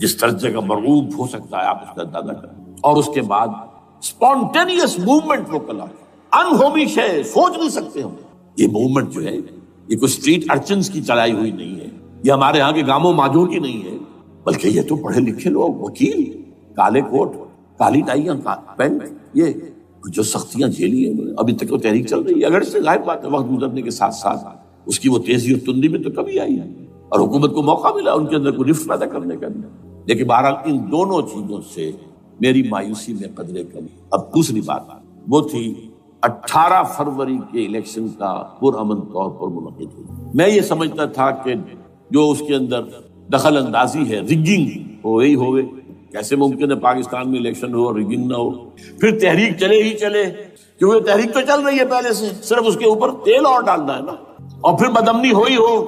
جس درجے کا مرغوب ہو سکتا ہے، آپ اس کا اندازہ کریں۔ اور اس کے بعد اسپونٹینیس موومنٹ وہ کلا، انہومی شے، سوچ نہیں سکتے ہم۔ یہ موومنٹ جو ہے یہ کوئی اسٹریٹ ارچنز کی چلائی ہوئی نہیں ہے، یہ ہمارے ہاں کے گاموں ماجوں کی نہیں ہے، بلکہ یہ تو پڑھے لکھے لوگ، وکیل، کالے کوٹ، کالی ٹائیاں، پینٹ، یہ جو سختیاں جھیلی ہیں، ابھی تک وہ تحریک چل رہی ہے۔ اگر سے ظاہر بات ہے وقت گزرنے کے ساتھ ساتھ اس کی وہ تیزی اور تندی میں تو کمی آئی ہے، اور حکومت کو موقع ملا ان کے اندر کوئی رفت پیدا کرنے کا۔ لیکن بہرحال ان دونوں چیزوں سے میری مایوسی میں قدرے کمی۔ اب دوسری بات وہ تھی 18 فروری کے الیکشن کا پرامن طور پر منعقد ہوئی۔ میں یہ سمجھتا تھا کہ جو اس کے اندر دخل اندازی ہے، ریگنگ ہوئے، کیسے ممکن ہے پاکستان میں الیکشن ہو اور ریگنگ نہ ہو؟ پھر تحریک چلے ہی چلے، کیونکہ تحریک تو چل رہی ہے پہلے سے، صرف اس کے اوپر تیل اور ڈالنا ہے نا، اور پھر بدامنی ہوئی ہو،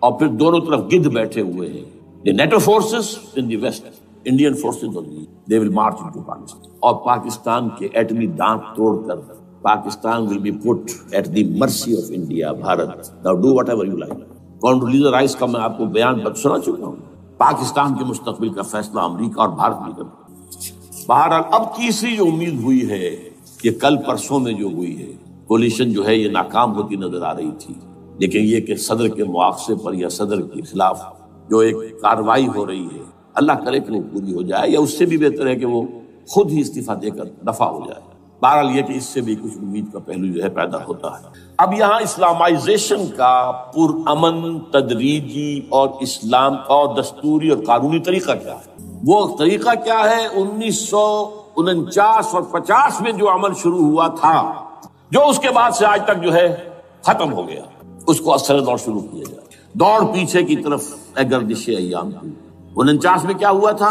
اور پھر دونوں طرف گدھ بیٹھے ہوئے ہیں۔ The NATO forces in the west, Indian forces on the east, they will march into Pakistan. اور پاکستان کے ایٹمی دانت توڑ کر Pakistan will be put at the mercy of India, Bharat. Now do whatever you like. Condoleezza Rice کا میں آپ کو بیان سنا چکا ہوں۔ پاکستان کے مستقبل کا فیصلہ امریکہ اور بھارت میں کرتا۔ بہرحال اب تیسری جو امید ہوئی ہے کہ کل پرسوں میں جو ہوئی ہے، کولیشن جو ہے یہ ناکام ہوتی نظر آ رہی تھی، لیکن یہ کہ صدر کے مواخذے پر یا صدر کے خلاف جو ایک کاروائی ہو رہی ہے، اللہ کرے کہ وہ پوری ہو جائے، یا اس سے بھی بہتر ہے کہ وہ خود ہی استعفیٰ دے کر دفع ہو جائے۔ بہرحال یہ کہ اس سے بھی کچھ امید کا پہلو جو ہے پیدا ہوتا ہے۔ اب یہاں اسلامائزیشن کا پرامن، تدریجی اور اسلام کا دستوری اور قانونی طریقہ کیا ہے؟ وہ طریقہ کیا ہے؟ 1949 اور 50 میں جو عمل شروع ہوا تھا، جو اس کے بعد سے آج تک جو ہے ختم ہو گیا، اس کو اثر دور شروع کیا جائے۔ دوڑ پیچھے کی طرف گردش ایام کی۔ 49 میں کیا ہوا تھا؟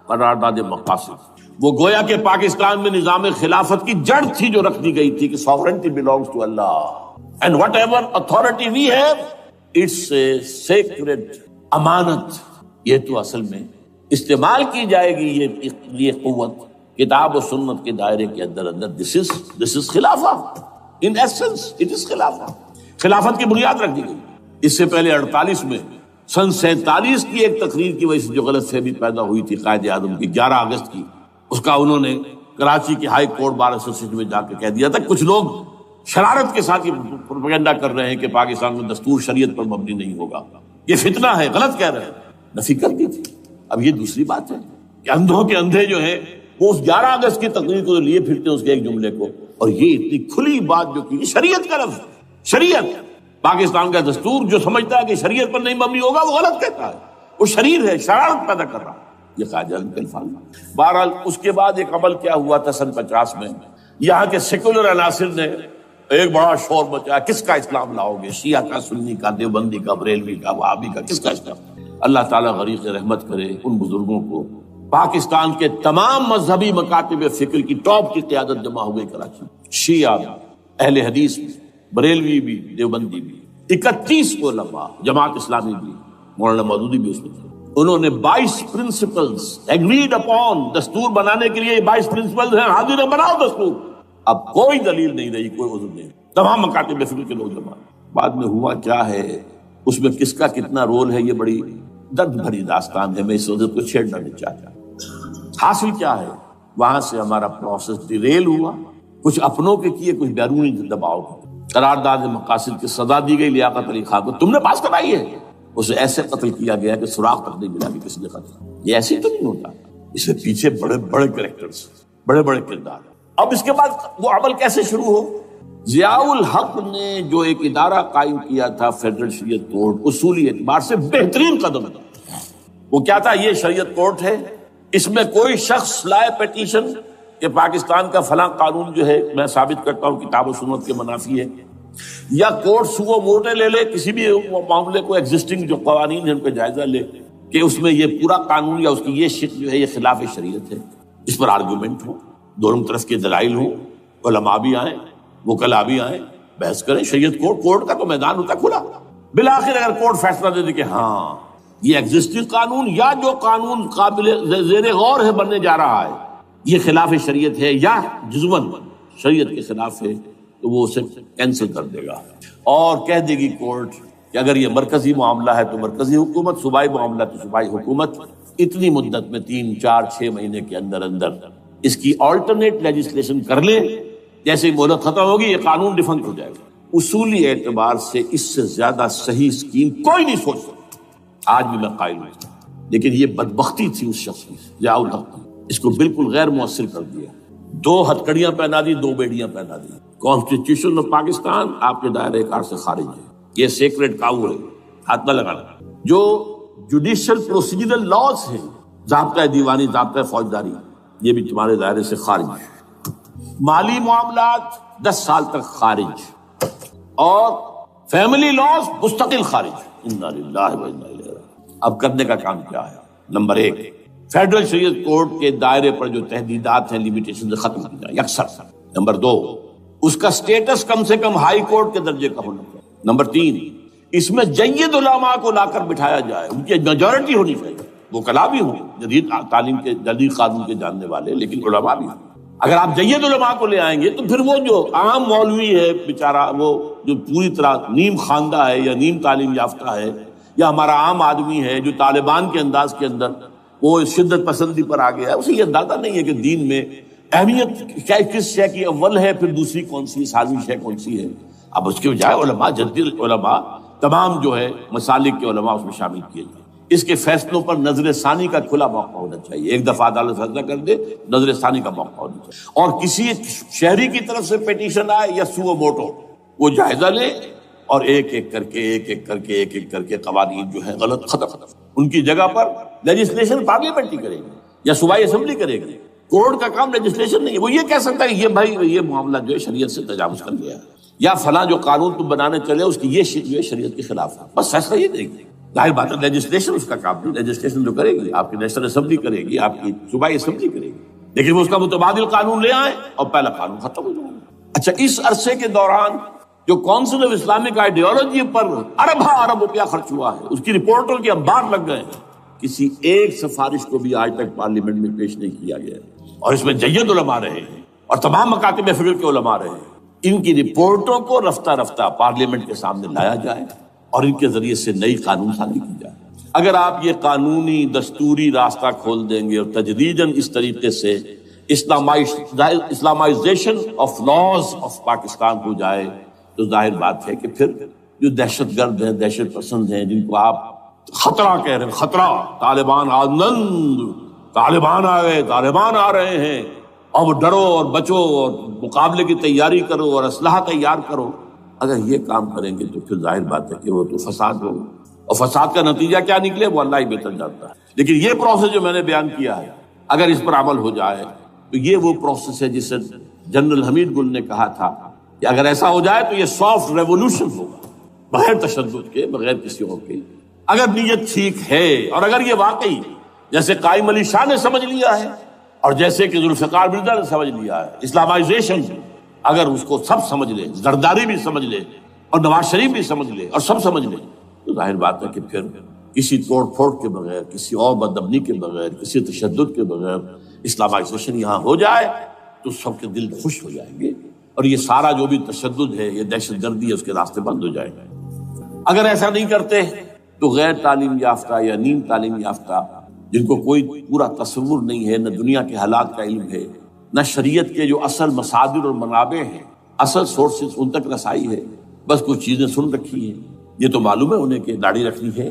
قرارداد مقاصد۔ وہ گویا کہ پاکستان میں نظام خلافت کی جڑ تھی جو رکھ دی گئی تھی کہ sovereignty belongs to Allah and whatever authority we have it's a sacred امانت۔ یہ تو اصل میں استعمال کی جائے گی یہ قوت کتاب و سنت کے دائرے کے اندر۔ this is خلافہ in essence it is خلافہ۔ خلافت کی بنیاد رکھ دی گئی۔ اس سے پہلے 48 میں سن 47 کی ایک تقریر کی وجہ سے جو غلط فہمی پیدا ہوئی تھی قائد اعظم کی 11 اگست کی، اس کا انہوں نے کراچی کے ہائی کورٹ بار ایسوسیشن میں جا کے کہہ دیا تھا۔ کچھ لوگ شرارت کے ساتھ یہ پروپیگنڈا کر رہے ہیں کہ پاکستان میں دستور شریعت پر مبنی نہیں ہوگا، یہ فتنہ ہے، غلط کہہ رہے ہیں، نفی کر دی تھی۔ اب یہ دوسری بات ہے کہ اندھوں کے اندھے جو ہے وہ اس 11 اگست کی تقریر کو لیے پھرتے ہیں اس کے ایک جملے کو، اور یہ اتنی کھلی بات جو کی شریعت کا لفظ، شریعت پاکستان کا دستور جو سمجھتا ہے کہ شریعت پر نہیں مبنی ہوگا وہ غلط کہتا ہے، وہ شریر ہے، شرارت پیدا کر رہا ہے، یہ خواجہ کے الفاظ۔ بہرحال اس کے بعد ایک عمل کیا ہوا تھا سن 50 میں، یہاں کے سیکولر عناصر نے ایک بڑا شور مچایا، کس کا اسلام لاؤ گے؟ شیعہ کا، سنی کا، دیوبندی کا، بریلوی کا، وہابی کا، کس کا اسلام؟ اللہ تعالیٰ غریق رحمت کرے ان بزرگوں کو۔ پاکستان کے تمام مذہبی مکاتب فکر کی ٹاپ کی قیادت جمع ہو گئی کراچی، شیعہ بھی، اہل حدیث بھی، بریلوی بھی، دیوبندی بھی، 31 علماء، جماعت اسلامی بھی، مولانا مودودی بھی اس میں تھے۔ انہوں نے 22 پرنسپلز ایگریڈ اپون، دستور بنانے کے لیے 22 پرنسپلز ہیں، حاضر بناؤ دستور۔ اب کوئی دلیل نہیں رہی، کوئی عذر نہیں، تمام مکاتب فکر کے لوگ جمع۔ بعد میں ہوا کیا ہے، اس میں کس کا کتنا رول ہے، یہ بڑی درد بھری داستان ہے، میں اس وجہ کو چھیڑنا نہیں چاہتا۔ حاصل کیا ہے، وہاں سے ہمارا پروسیس ڈیریل ہوا، کچھ اپنوں کے کیے، کچھ بیرونی دباؤ، قرارداد مقاصد کی سزا دی گئی لیاقت علی خان کو، تم نے پاس کرائی ہے، اسے ایسے قتل کیا گیا کہ سراغ تک نہیں ملا کہ کس نے قتل۔ یہ ایسے تو نہیں ہوتا، اس کے پیچھے بڑے بڑے کریکٹرز، بڑے بڑے کردار۔ اب اس کے بعد وہ عمل کیسے شروع ہو؟ ضیاء الحق نے جو ایک ادارہ قائم کیا تھا فیڈرل شریعت کورٹ، اصولی اعتبار سے بہترین قدم تھا۔ وہ کیا تھا؟ یہ شریعت کورٹ ہے، اس میں کوئی شخص لائے پیٹیشن کہ پاکستان کا فلاں قانون جو ہے میں ثابت کرتا ہوں کتاب و سنت کے منافی ہے، یا کورٹ سو موٹے لے لے کسی بھی معاملے کو، ایگزسٹنگ جو قوانین ہیں ان پہ جائزہ لے کہ اس میں یہ پورا قانون یا اس کی یہ شق جو ہے یہ خلاف شریعت ہے، اس پر آرگومنٹ ہو، دونوں طرف کے دلائل ہوں، علماء بھی آئیں، وکلاء بھی آئیں، بحث کریں۔ شریعت کورٹ کا تو میدان ہوتا کھلا، بالآخر اگر کورٹ فیصلہ دے دے کہ ہاں یہ ایگزسٹنگ قانون یا جو قانون قابل زیر غور ہے بننے جا رہا ہے یہ خلاف شریعت ہے یا جزوًا شریعت کے خلاف ہے، تو وہ اسے کینسل کر دے گا، اور کہہ دے گی کورٹ کہ اگر یہ مرکزی معاملہ ہے تو مرکزی حکومت، صوبائی معاملہ تو صوبائی حکومت، اتنی مدت میں 3 4 6 مہینے کے اندر اس کی آلٹرنیٹ لیجسلیشن کر لیں، جیسے ہی مہلت ختم ہوگی یہ قانون ڈیفنکٹ ہو جائے گا۔ اصولی اعتبار سے اس سے زیادہ صحیح اسکیم کوئی نہیں سوچ سکتا، آج بھی میں قائل ہوں، لیکن یہ بدبختی تھی اس شخص کی، ضیاء الحق نے اس کو بالکل غیر مؤثر کر دیا، 2 ہتھکڑیاں پہنا دی، 2 بیڑیاں پہنا دی۔ کانسٹیٹیوشن آف پاکستان آپ کے دائرے کار سے خارج ہے، یہ سیکریٹ کاؤ ہے، ہاتھ نہ لگانا۔ جو جوڈیشل پروسیجرل لاز ہیں، ضابطہ دیوانی، ضابطہ فوجداری، یہ بھی تمہارے دائرے سے خارج ہے۔ مالی معاملات 10 سال تک خارج، اور فیملی لاز مستقل خارج۔ انا للہ و انا الیہ راجعون۔ اب کرنے کا کام کیا ہے؟ نمبر 1، فیڈرل شریعت کورٹ کے دائرے پر جو تحدیدات ہیں، لیمیٹیشن ختم کی جائے یکسر۔ نمبر 2، اس کا سٹیٹس کم سے کم ہائی کورٹ کے درجے کا ہونا چاہیے۔ نمبر 3، اس میں جید علماء کو لا کر بٹھایا جائے، ان کی میجورٹی ہونی چاہیے، وکلاء بھی ہوں، جدید تعلیم کے، جدید قانون کے جاننے والے، لیکن علماء بھی ہوں۔ اگر آپ جید علماء کو لے آئیں گے تو پھر وہ جو عام مولوی ہے بیچارہ، وہ جو پوری طرح نیم خواندہ ہے یا نیم تعلیم یافتہ ہے، یا ہمارا عام آدمی ہے جو طالبان کے انداز کے اندر وہ شدت پسندی پر آ گیا ہے، اسے یہ اندازہ نہیں ہے کہ دین میں اہمیت کس شے کی اول ہے، پھر دوسری کون سی، ثانوی شے کون سی ہے۔ اب اس کے بجائے علماء، جدید علماء، تمام جو ہے مسالک کے علماء اس میں شامل کیے جائیں۔ اس کے فیصلوں پر نظر ثانی کا کھلا موقع ہونا چاہیے، ایک دفعہ عدالت فیصلہ کر دے، نظر ثانی کا موقع ہونا چاہیے، اور کسی شہری کی طرف سے پیٹیشن آئے یا سو موٹو، وہ جائزہ لے اور ایک ایک کر کے قوانین جو ہے غلط ختم، ان کی جگہ پر لیجسلیشن پارلیمنٹ ہی کرے گی یا صوبائی اسمبلی کرے گی۔ کورٹ کا کام لیجسلیشن نہیں ہے، وہ یہ کہہ سکتا ہے کہ یہ بھائی یہ معاملہ جو ہے شریعت سے تجاوز کر گیا ہے، یا فلاں جو قانون تم بنانے چلے اس کی یہ جو ہے شریعت کے خلاف ہے، بس فیصلہ یہ دے گی۔ ظاہر بات ہے لیجسلیشن اس کا کام نہیں، لیجسلیشن جو کرے گی آپ کی نیشنل اسمبلی کرے گی، آپ کی صوبائی اسمبلی کرے گی، لیکن وہ اس کا متبادل قانون لے آئیں اور پہلا قانون ختم ہو جائے۔ اچھا، اس عرصے کے دوران جو کونسل آف اسلامک آئیڈیالوجی پر ارب روپیہ خرچ ہوا ہے، اس کی رپورٹوں کے انبار لگ گئے ہیں، کسی ایک سفارش کو بھی آج تک پارلیمنٹ میں پیش نہیں کیا گیا، اور اس میں جید علماء رہے ہیں اور تمام مکاتب فکر کے علماء رہے ہیں۔ ان کی رپورٹوں کو رفتہ رفتہ پارلیمنٹ کے سامنے لایا جائے اور ان کے ذریعے سے نئی قانون سازی کی جائے۔ اگر آپ یہ قانونی دستوری راستہ کھول دیں گے اور تجدیداً اس طریقے سے Islamisation of laws of Pakistan ہو جائے تو ظاہر بات ہے کہ پھر جو دہشت گرد ہیں، دہشت پسند ہیں، جن کو آپ خطرہ کہہ رہے ہیں، خطرہ، طالبان آنند طالبان آ گئے، طالبان آ رہے ہیں، اب ڈرو اور بچو اور مقابلے کی تیاری کرو اور اسلحہ تیار کرو. اگر یہ کام کریں گے تو پھر ظاہر بات ہے کہ وہ تو فساد ہوگا، اور فساد کا نتیجہ کیا نکلے وہ اللہ ہی بہتر جانتا ہے. لیکن یہ پروسیس جو میں نے بیان کیا ہے، اگر اس پر عمل ہو جائے تو یہ وہ پروسیس ہے جس سے جنرل حمید گل نے کہا تھا کہ اگر ایسا ہو جائے تو یہ سافٹ ریولوشن ہوگا، بغیر تشدد کے، بغیر کسی اور کے. اگر نیت ٹھیک ہے اور اگر یہ واقعی جیسے قائم علی شاہ نے سمجھ لیا ہے اور جیسے کہ ذوالفقار مرزا نے سمجھ لیا ہے، اسلامائزیشن، اگر اس کو سب سمجھ لے، زرداری بھی سمجھ لے اور نواز شریف بھی سمجھ لے اور سب سمجھ لے، تو ظاہر بات ہے کہ پھر کسی توڑ پھوڑ کے بغیر، کسی اور بدامنی کے بغیر، کسی تشدد کے بغیر اسلامائزیشن یہاں ہو جائے تو سب کے دل خوش ہو جائیں گے، اور یہ سارا جو بھی تشدد ہے، یہ دہشت گردی ہے، اس کے راستے بند ہو جائیں گے. اگر ایسا نہیں کرتے تو غیر تعلیم یافتہ یا نیم تعلیم یافتہ، جن کو کوئی پورا تصور نہیں ہے، نہ دنیا کے حالات کا علم ہے، نہ شریعت کے جو اصل مصادر اور منابع ہیں، اصل سورسز، ان تک رسائی ہے، بس کچھ چیزیں سن رکھی ہیں. یہ تو معلوم ہے انہیں کہ داڑھی رکھنی ہے،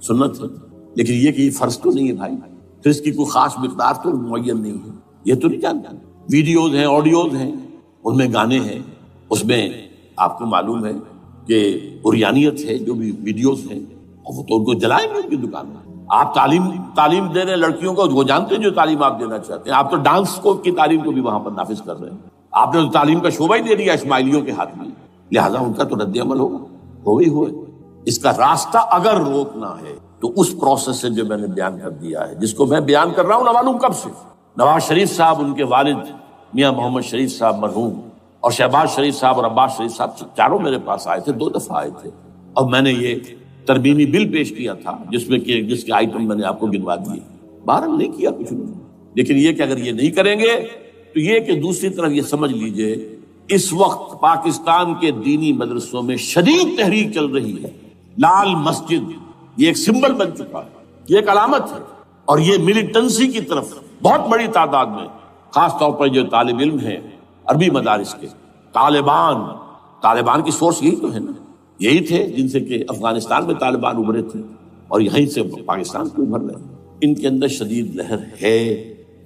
سنت ہے، لیکن یہ کہ یہ فرض تو نہیں ہے بھائی، پھر اس کی کوئی خاص مقدار تو معین نہیں ہے، یہ تو نہیں جانتا. ویڈیوز ہیں، آڈیوز ہیں، ان میں گانے ہیں، اس میں آپ کو معلوم ہے کہ عریانیت ہے، جو بھی ویڈیوز ہیں، اور وہ تو ان کو جلائیں گے ان کی دکان میں. آپ تعلیم دے رہے ہیں لڑکیوں کو، وہ جانتے ہیں جو تعلیم آپ دینا چاہتے ہیں. آپ تو ڈانس کی تعلیم کو بھی وہاں پر نافذ کر رہے ہیں. آپ نے تو تعلیم کا شعبہ ہی دے دیا اسماعیلیوں کے ہاتھ میں، لہٰذا ان کا تو رد عمل ہوگا. اس کا راستہ اگر روکنا ہے تو اس پروسیس سے جو میں نے بیان کر دیا ہے، جس کو میں بیان کر رہا ہوں نہ معلوم کب سے. نواز شریف صاحب، ان کے والد میاں محمد شریف صاحب مرحوم، اور شہباز شریف صاحب اور عباس شریف صاحب، چاروں میرے پاس آئے تھے، 2 دفعہ آئے تھے، اور میں نے یہ ترمیمی بل پیش کیا تھا جس کے آئٹم میں نے آپ کو گنوا دیے. بہرحال نہیں کیا کچھ نہیں، لیکن یہ کہ اگر یہ نہیں کریں گے تو یہ کہ دوسری طرف یہ سمجھ لیجئے اس وقت پاکستان کے دینی مدرسوں میں شدید تحریک چل رہی ہے. لال مسجد یہ ایک سمبل بن چکا ہے، یہ ایک علامت ہے، اور یہ ملیٹنسی کی طرف بہت بڑی تعداد میں، خاص طور پر جو طالب علم ہیں عربی مدارس کے، طالبان کی سورس یہی تو ہے نا، یہی تھے جن سے کہ افغانستان میں طالبان ابھرے تھے اور یہیں سے پاکستان کو ابھر رہے ہیں. ان کے اندر شدید لہر ہے،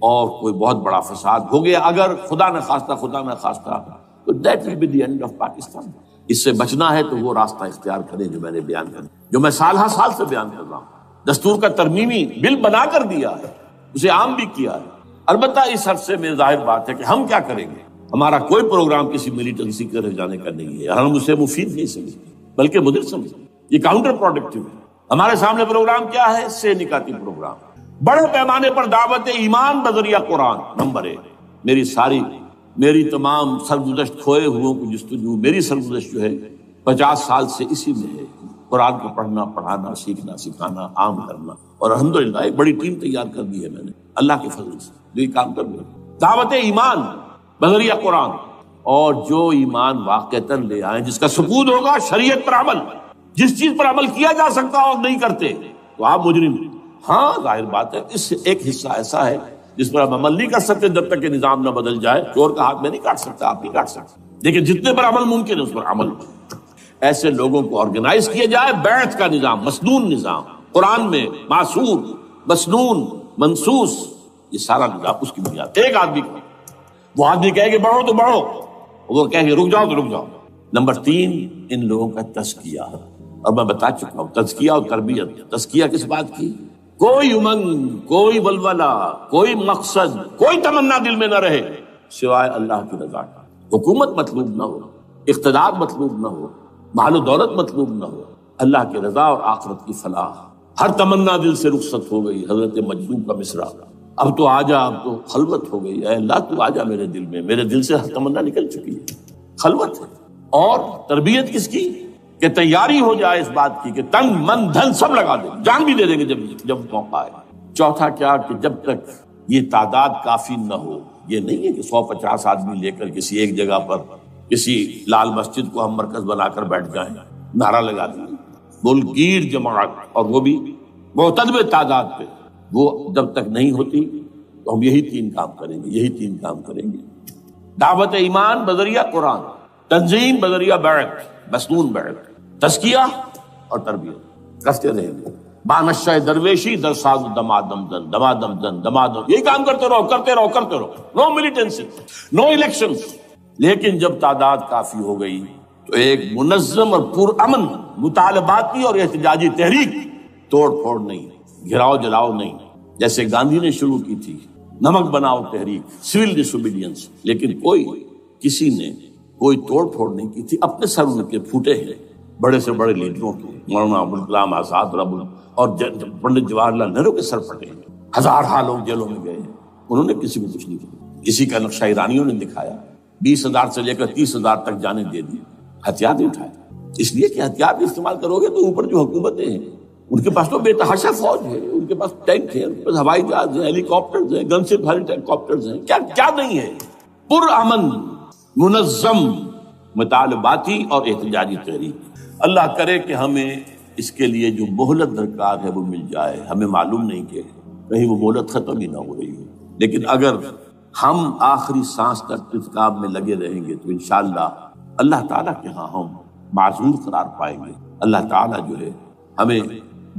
اور کوئی بہت بڑا فساد ہو گیا اگر خدا نہ خواستہ تو that will be the end of Pakistan. اس سے بچنا ہے تو وہ راستہ اختیار کریں جو میں نے بیان کر، جو میں سال سے بیان کر رہا ہوں. دستور کا ترمیمی بل بنا کر دیا ہے، اسے عام بھی کیا ہے. البتہ اس عرصے میں ظاہر بات ہے کہ ہم کیا کریں گے، ہمارا کوئی پروگرام کسی ملیٹنسی کے رہ جانے کا نہیں ہے، ہم اسے مفید نہیں سمجھتے بلکہ مضر سمجھتے. یہ کاؤنٹر پروڈکٹیو ہے. ہمارے سامنے پروگرام کیا ہے؟ سے نکاتی پروگرام، بڑے پیمانے پر دعوت ایمان بذریعہ قرآن. نمبر 1، میری تمام سرگزشت کھوئے ہوئوں کو جستجو، میری سرگزشت جو ہے 50 سال سے اسی میں ہے، قرآن کو پڑھنا، پڑھانا، سیکھنا، سکھانا، عام کرنا. اور الحمدللہ ایک بڑی ٹیم تیار کر دی ہے میں نے اللہ کے فضل سے، جو یہ کام کر رہی ہے. دعوت ایمان بذریعہ قرآن، اور جو ایمان واقعتاً لے آئیں، جس کا ثبوت ہوگا شریعت پر عمل، جس چیز پر عمل کیا جا سکتا اور نہیں کرتے تو آپ مجرم. ہاں ظاہر بات ہے اس سے ایک حصہ ایسا ہے جس پر آپ عمل نہیں کر سکتے جب تک کہ نظام نہ بدل جائے. چور کا ہاتھ میں نہیں کاٹ سکتا، آپ نہیں کاٹ سکتے، لیکن جتنے پر عمل ممکن ہے اس پر عمل. ایسے لوگوں کو آرگنائز کیا جائے. بیعت کا نظام، مسنون نظام، قرآن میں معصور، مسنون، منصوص، یہ سارا نظام اس کی بنیاد. ایک آدمی کا، وہ آدمی کہے کہ بڑھو تو بڑھو، وہ کہے کہ رک جاؤ تو رک جاؤ. نمبر 3، ان لوگوں کا تزکیہ. اور میں بتا چکا ہوں تزکیہ اور تربیت. تزکیہ کس بات کی؟ کوئی امنگ، کوئی ولولہ، کوئی مقصد، کوئی تمنا دل میں نہ رہے سوائے اللہ کی رضا کا. حکومت مطلوب نہ ہو، اقتدار مطلوب نہ ہو، مال و دولت مطلوب نہ ہو، اللہ کی رضا اور آخرت کی فلاح. ہر تمنا دل سے رخصت ہو گئی. حضرت مجذوب کا مصرع، اب تو آجا، اب تو خلوت ہو گئی. اے اللہ تو آجا میرے دل میں، میرے دل سے ہر تمنا نکل چکی ہے، خلوت ہے. اور تربیت کس کی؟ کہ تیاری ہو جائے اس بات کی کہ تن من دھن سب لگا دیں، جان بھی دے دیں گے جب موقع آئے. چوتھا کیا کہ جب تک یہ تعداد کافی نہ ہو، یہ نہیں ہے کہ 150 آدمی لے کر کسی ایک جگہ پر کسی لال مسجد کو ہم مرکز بنا کر بیٹھ جائیں، نعرہ لگا دیں. بلگیر جماعت، اور وہ بھی معتدل تعداد پہ، وہ جب تک نہیں ہوتی تو ہم یہی 3 کام کریں گے. دعوت ایمان بذریعہ قرآن، تنظیم بذریعہ بیعت، مسنون بیعت، تزکیہ اور تربیت کرتے رہیں گے. بانشہ درویشی در ساز دمادم زن دمادم زن دمادم، یہی کام کرتے رہو کرتے رہو کرتے رہو، نو ملیٹنسی، نو الیکشنز۔ لیکن جب تعداد کافی ہو گئی تو ایک منظم اور پرامن مطالباتی اور احتجاجی تحریک، توڑ پھوڑ نہیں، گھراؤ جلاؤ نہیں، جیسے گاندھی نے شروع کی تھی، نمک بناؤ تحریک، سول ڈس اوبیڈینس، لیکن کسی نے کوئی توڑ پھوڑ نہیں کی تھی۔ اپنے سر ان کے پھوٹے ہیں بڑے سے بڑے لیڈروں کے، مولانا ابوالکلام آزاد اور پنڈت جواہر لال نہرو کے سر پھٹے ہیں، ہزارہ لوگ جیلوں میں گئے، انہوں نے کسی کو کچھ نہیں کیا۔ اسی کا نقشہ ایرانیوں نے دکھایا، 20,000 سے لے کر 30,000 تک جانے دے دی، ہتھیار نہیں اٹھائے، اس لیے کہ ہتھیار استعمال کرو گے تو اوپر جو حکومتیں ہیں ان کے پاس تو بے تحاشا فوج ہے، ان کے پاس ٹینک ہے، ان کے پاس ہوائی جہاز ہیں، ہیلی کاپٹرز ہیں، گن سے ہیلی کاپٹرز ہیں، کیا کیا نہیں ہے۔ پرامن منظم مطالباتی اور احتجاجی تحریک، اللہ کرے کہ ہمیں اس کے لیے جو مہلت درکار ہے وہ مل جائے۔ ہمیں معلوم نہیں کہ کہیں وہ مہلت ختم ہی نہ ہو رہی ہے، لیکن اگر ہم آخری سانس تک اس کام میں لگے رہیں گے تو انشاءاللہ اللہ تعالیٰ کے ہاں ہم معذور قرار پائیں گے۔ اللہ تعالیٰ جو ہے ہمیں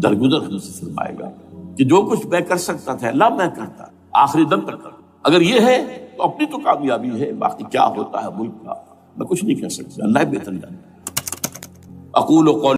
درگزر ہم سے فرمائے گا کہ جو کچھ میں کر سکتا تھا اللہ میں کرتا، آخری دم تک کرتا۔ اگر یہ ہے تو اپنی تو کامیابی ہے، باقی کیا ہوتا ہے ملک کا میں کچھ نہیں کہہ سکتا، اللہ بہتر جانتا۔ اقول قولی